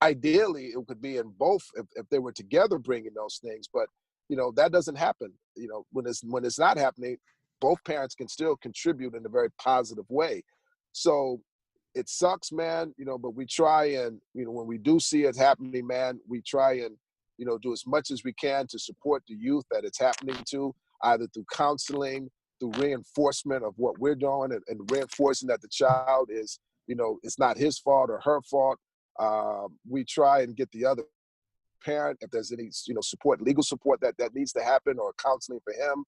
ideally, it could be in both if they were together bringing those things. But that doesn't happen. When it's not happening, both parents can still contribute in a very positive way. So it sucks, man. But we try and when we do see it happening, man, we try and do as much as we can to support the youth that it's happening to, either through counseling, through reinforcement of what we're doing, and reinforcing that the child is, it's not his fault or her fault. We try and get the other parent, if there's any, support, legal support that needs to happen, or counseling for him,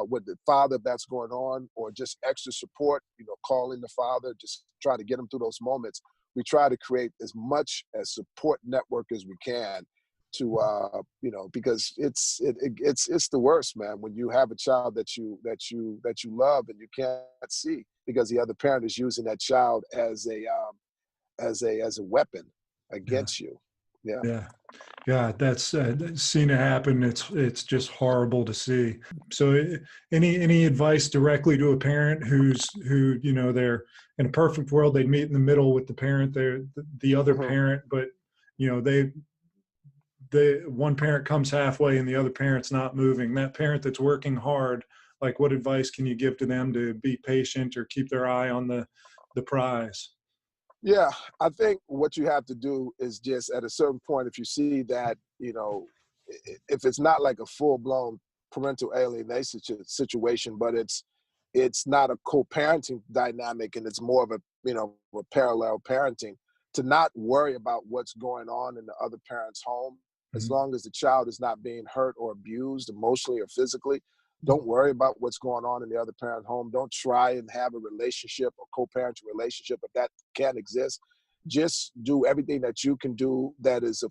with the father, if that's going on, or just extra support, calling the father, just try to get him through those moments. We try to create as much as support network as we can to, because it's the worst, man, when you have a child that you love and you can't see because the other parent is using that child as a weapon against you. Yeah, that's seen it happen. It's just horrible to see. So, any advice directly to a parent who they're in a perfect world, they'd meet in the middle with the parent, they're the other parent, but the one parent comes halfway and the other parent's not moving. That parent that's working hard, like, what advice can you give to them to be patient or keep their eye on the prize? Yeah, I think what you have to do is just at a certain point, if you see that, if it's not like a full-blown parental alienation situation, but it's not a co-parenting dynamic and it's more of a parallel parenting, to not worry about what's going on in the other parent's home, as long as the child is not being hurt or abused emotionally or physically. Don't worry about what's going on in the other parent's home. Don't try and have a relationship or co-parenting relationship if that can't exist. Just do everything that you can do that's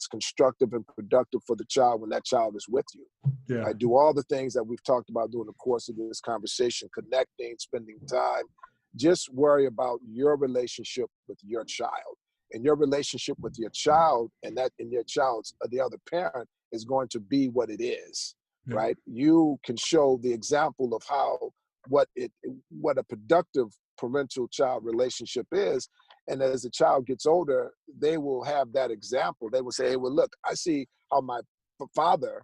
constructive and productive for the child when that child is with you. Yeah. Right? Do all the things that we've talked about during the course of this conversation, connecting, spending time. Just worry about your relationship with your child. And your relationship with your child and your child's the other parent is going to be what it is. Yeah. Right? You can show the example of what a productive parental-child relationship is, and as the child gets older, they will have that example. They will say, "Hey, well, look, I see how my father."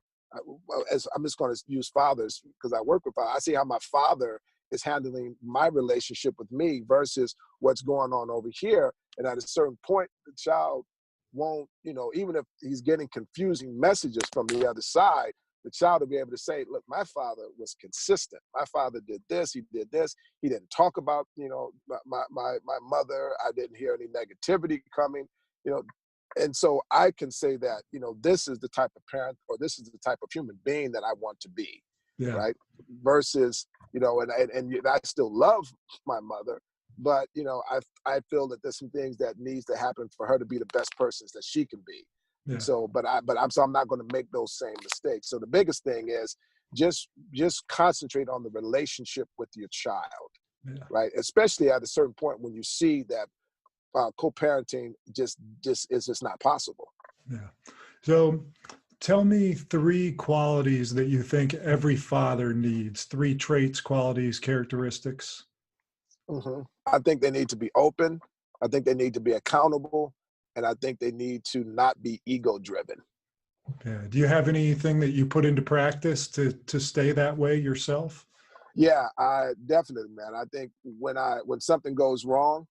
As I'm just going to use fathers because I work with fathers. I see how my father is handling my relationship with me versus what's going on over here. And at a certain point, the child won't, even if he's getting confusing messages from the other side, the child will be able to say, look, my father was consistent. My father did this, he did this. He didn't talk about, my mother. I didn't hear any negativity coming, And so I can say that, this is the type of parent, or this is the type of human being that I want to be, right? Versus, and I still love my mother, but, I feel that there's some things that needs to happen for her to be the best person that she can be. Yeah. So, I'm not going to make those same mistakes. So the biggest thing is just concentrate on the relationship with your child, right? Especially at a certain point when you see that co-parenting just is just not possible. Yeah. So Tell me three qualities that you think every father needs, three traits, qualities, characteristics. I think they need to be open. I think they need to be accountable. And I think they need to not be ego driven. Yeah. Do you have anything that you put into practice to stay that way yourself? Yeah, I definitely, man. I think when something goes wrong,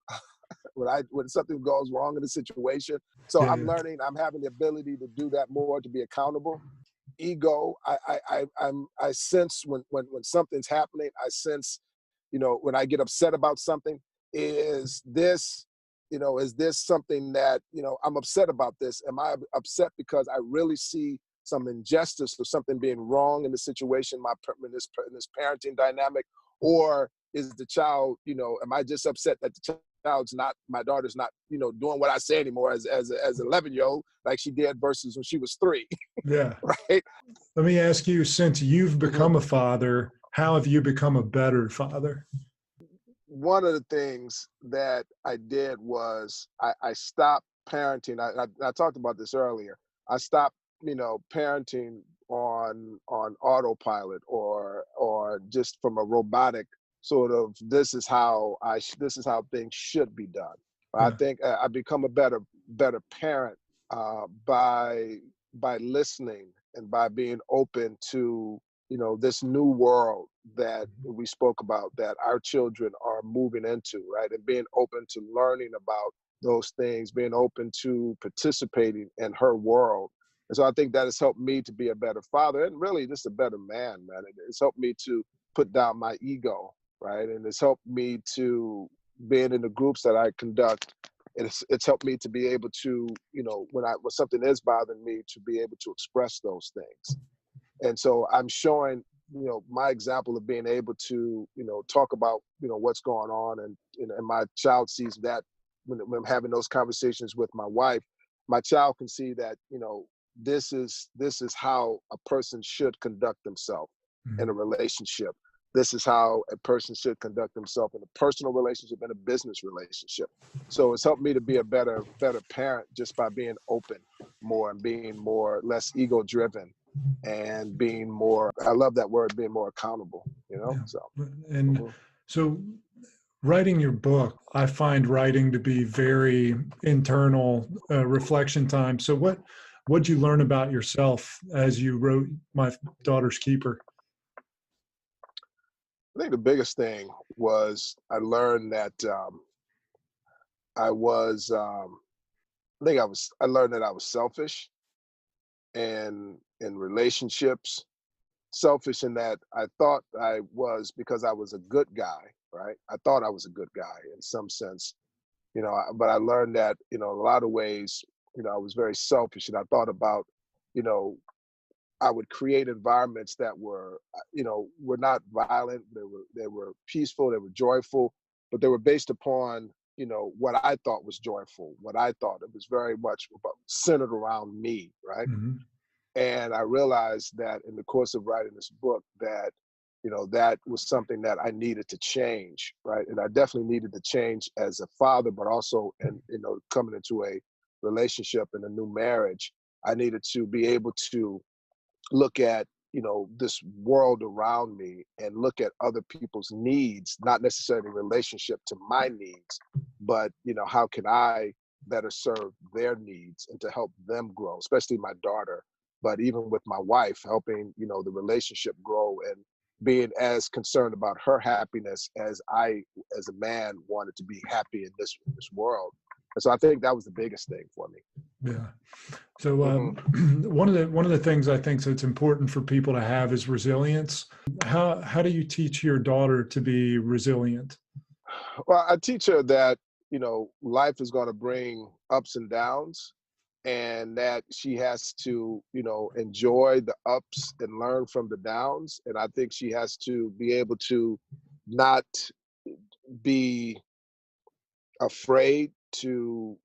when something goes wrong in a situation, so Yeah, I'm yeah. learning, I'm having the ability to do that more, to be accountable. Ego, I sense when something's happening, I sense, when I get upset about something, is this, is this something that, I'm upset about this? Am I upset because I really see some injustice or something being wrong in the situation, in this parenting dynamic? Or is the child, am I just upset that the child's not, my daughter's not, doing what I say anymore as an 11-year-old, like she did versus when she was 3, Yeah. right? Let me ask you, since you've Mhm. become a father, how have you become a better father? One of the things that I did was I stopped parenting. I talked about this earlier. I stopped, parenting on autopilot or just from a robotic sort of, this is how things should be done. I Yeah. think I become a better parent by listening and by being open to, this new world that we spoke about, that our children are moving into, right? And being open to learning about those things, being open to participating in her world. And so I think that has helped me to be a better father and really just a better man, man. It's helped me to put down my ego, right? And it's helped me to, being in the groups that I conduct, it's helped me to be able to, when something is bothering me, to be able to express those things. And so I'm showing, my example of being able to, talk about, what's going on. And my child sees that when I'm having those conversations with my wife, my child can see that, this is how a person should conduct themselves in a relationship. This is how a person should conduct themselves in a personal relationship and a business relationship. So it's helped me to be a better parent just by being open more and being less ego driven and being more, I love that word, being more accountable, Yeah. so. And Mhm. so writing your book, I find writing to be very internal reflection time. So what'd you learn about yourself as you wrote My Daughter's Keeper? I think the biggest thing was I learned that I was, I learned that I was selfish and in relationships, selfish in that I thought I was, because I was a good guy, right? I thought I was a good guy in some sense, but I learned that, in a lot of ways, I was very selfish, and I thought about, you know, I would create environments that were, were not violent. They were peaceful. They were joyful, but they were based upon, what I thought was joyful. What I thought, it was very much centered around me, right? Mhm. And I realized that in the course of writing this book, that, that was something that I needed to change, right? And I definitely needed to change as a father, but also, and coming into a relationship and a new marriage, I needed to be able to look at, this world around me and look at other people's needs, not necessarily in relationship to my needs, but, how can I better serve their needs and to help them grow, especially my daughter, but even with my wife, helping, the relationship grow and being as concerned about her happiness as I, as a man, wanted to be happy in this world. And so I think that was the biggest thing for me. Yeah. So Hmm. one of the things I think that's important for people to have is resilience. How do you teach your daughter to be resilient? Well, I teach her that, life is going to bring ups and downs, and that she has to, enjoy the ups and learn from the downs. And I think she has to be able to not be afraid to,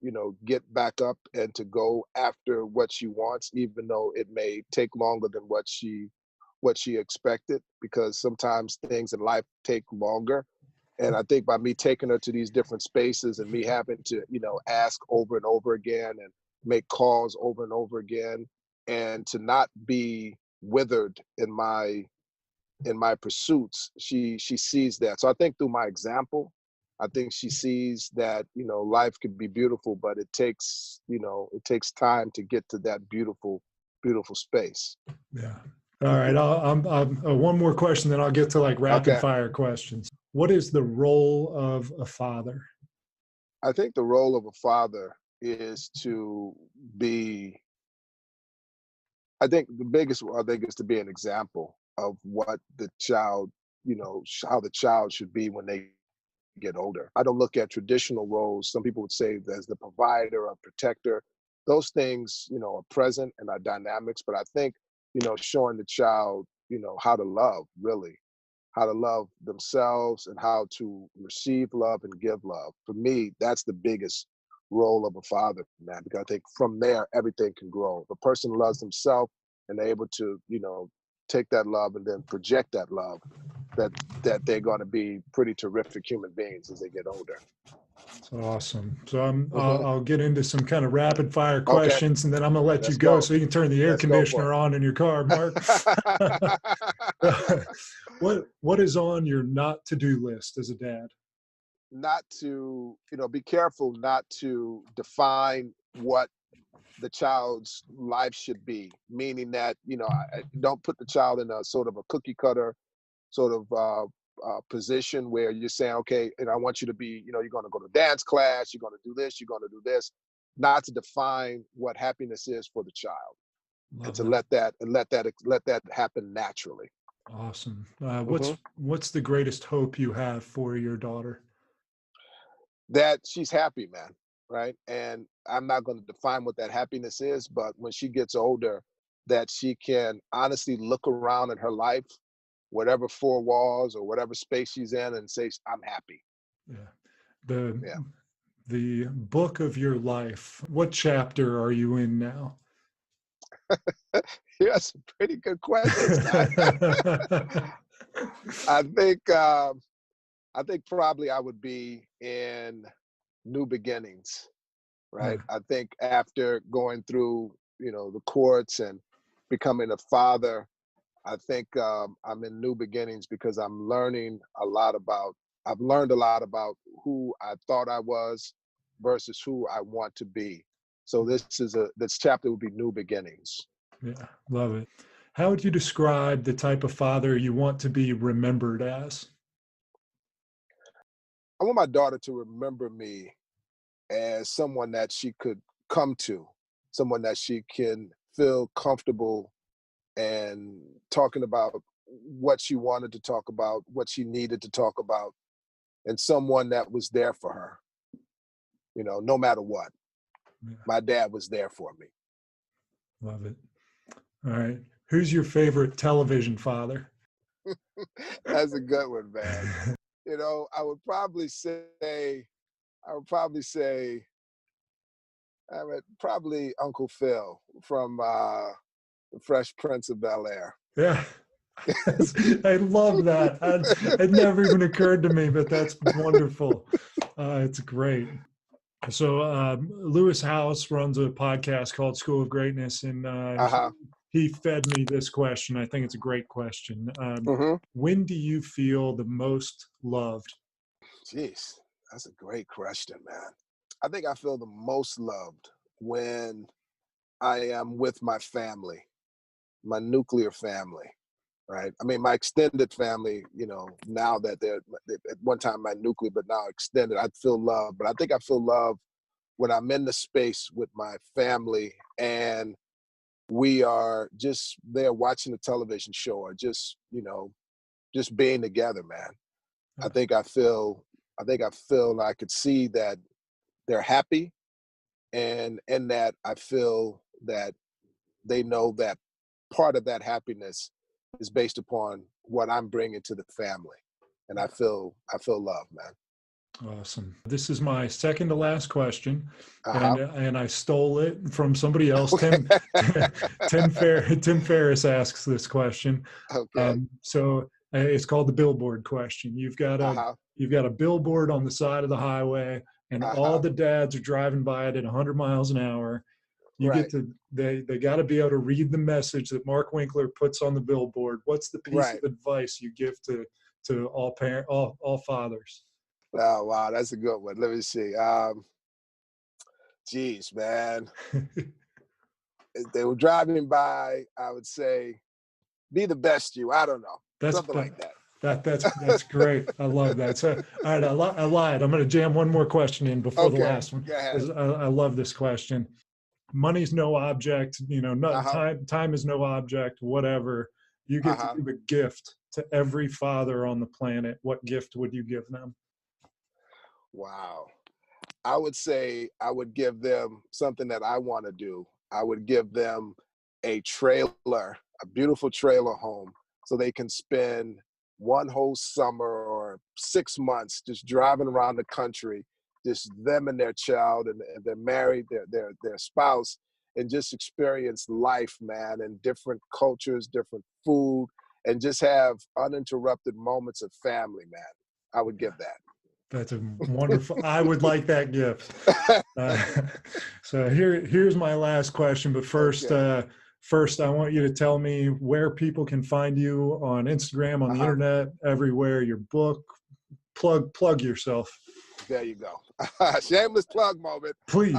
get back up and to go after what she wants, even though it may take longer than what she expected, because sometimes things in life take longer. And I think by me taking her to these different spaces and me having to, ask over and over again and make calls over and over again, and to not be withered in my pursuits. She sees that. So I think through my example, I think she sees that, life can be beautiful, but it takes time to get to that beautiful space. Yeah. All right. One more question, then I'll get to like rapid Okay. fire questions. What is the role of a father? I think the role of a father is to be, I think the biggest, is to be an example of what the child, how the child should be when they get older. I don't look at traditional roles. Some people would say as the provider or protector. Those things, are present and are dynamics, but I think, showing the child, how to love, really, how to love themselves and how to receive love and give love. For me, that's the biggest role of a father, man, because I think from there, everything can grow. If a person loves themselves and they're able to, take that love and then project that love, that they're going to be pretty terrific human beings as they get older. That's awesome. So Mhm. I'll get into some kind of rapid fire Okay, questions, and then I'm going to let you let's go go. so you can turn the air Let's go for conditioner on in your car, Mark. What is on your not to-do list as a dad? Not to, be careful not to define what the child's life should be, meaning that, don't put the child in a sort of a cookie cutter sort of position where you're saying, okay, and I want you to be, you're going to go to dance class, you're going to do this, you're going to do this, not to define what happiness is for the child, and to let that happen naturally. Awesome. Mhm. What's the greatest hope you have for your daughter? That she's happy, man, right? And I'm not going to define what that happiness is, but when she gets older, that she can honestly look around at her life, whatever four walls or whatever space she's in, and say, I'm happy. Yeah. The Yeah. the book of your life. What chapter are you in now? Yeah, that's a pretty good question, Scott. I think probably I would be in new beginnings, right? Yeah. I think after going through, the courts and becoming a father, I think I'm in new beginnings because I've learned a lot about who I thought I was versus who I want to be. So this chapter would be new beginnings. Yeah. Love it. How would you describe the type of father you want to be remembered as? I want my daughter to remember me as someone that she could come to, someone that she can feel comfortable and talking about what she wanted to talk about, what she needed to talk about, and someone that was there for her, no matter what. Yeah. My dad was there for me. Love it. All right. Who's your favorite television father? That's a good one, man. I would probably say, probably Uncle Phil from The Fresh Prince of Bel-Air. Yeah. I love that. It never even occurred to me, but that's wonderful. It's great. So Lewis House runs a podcast called School of Greatness, and Uh-huh. he fed me this question. I think it's a great question. Mm-hmm. When do you feel the most loved? Jeez, that's a great question, man. I think I feel the most loved when I am with my family, my nuclear family, right? I mean, my extended family, now that they're at one time my nuclear, but now extended, I feel love. But I think I feel love when I'm in the space with my family and we are just there watching a television show or just being together, man. I think I feel I could see that they're happy, and in that I feel that they know that part of that happiness is based upon what I'm bringing to the family, and I feel love, man. Awesome. This is my second to last question, Uh-huh. and I stole it from somebody else. Okay. Tim Ferriss asks this question. Okay. So it's called the billboard question. You've got Uh-huh. a billboard on the side of the highway, and all Uh-huh. the dads are driving by it at 100 miles an hour. You get to, they got to be able to read the message that Mark Winkler puts on the billboard. What's the piece of advice you give to all fathers? Oh, wow, that's a good one. Let me see. Geez, man. If they were driving by, I would say, be the best you. I don't know. Something like that. That's great. I love that. So, all right, I lied. I'm going to jam one more question in before the last one. Go ahead. I love this question. Money's no object, time is no object, whatever. You get to give a gift to every father on the planet. What gift would you give them? Wow. I would say I would give them something that I want to do. I would give them a trailer, a beautiful trailer home, so they can spend one whole summer or 6 months just driving around the country, just them and their child, and they're married, their spouse, and just experience life, man, and different cultures, different food, and just have uninterrupted moments of family, man. I would give that. That's a wonderful, I would like that gift. So here's my last question, but first, first I want you to tell me where people can find you on Instagram, on the internet, everywhere, your book, plug yourself. There you go. Shameless plug moment. Please.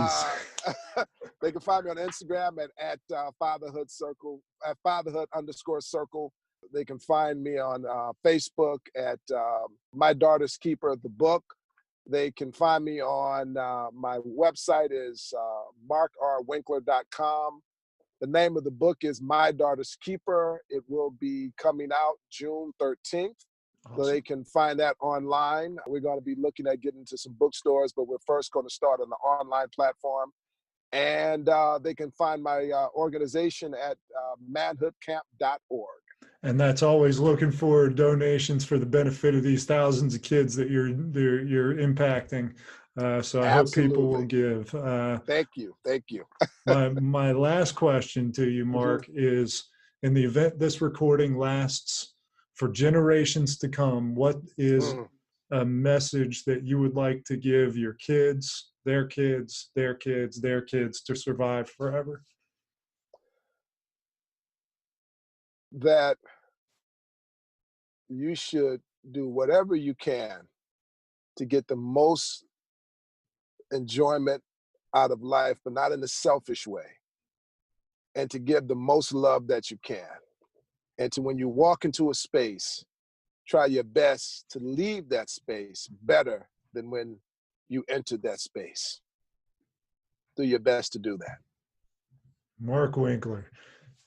They can find me on Instagram at Fatherhood Circle, at Fatherhood_Circle. They can find me on Facebook at My Daughter's Keeper, the book. They can find me on my website is markrwinkler.com. The name of the book is My Daughter's Keeper. It will be coming out June 13th. So they can find that online. We're going to be looking at getting to some bookstores, but we're first going to start on the online platform. And they can find my organization at manhoodcamp.org. And that's always looking for donations for the benefit of these thousands of kids that you're impacting. So I hope people will give. Thank you. Thank you. my last question to you, Mark, is in the event this recording lasts for generations to come, what is a message that you would like to give your kids, their kids, their kids, their kids to survive forever? That you should do whatever you can to get the most enjoyment out of life, but not in a selfish way, and to give the most love that you can. And to, when you walk into a space, try your best to leave that space better than when you entered that space. Do your best to do that. Mark Winkler,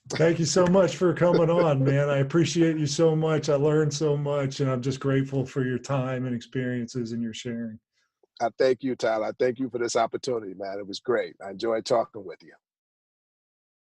thank you so much for coming on, man. I appreciate you so much. I learned so much, and I'm just grateful for your time and experiences and your sharing. I thank you, Tyler. I thank you for this opportunity, man. It was great. I enjoyed talking with you.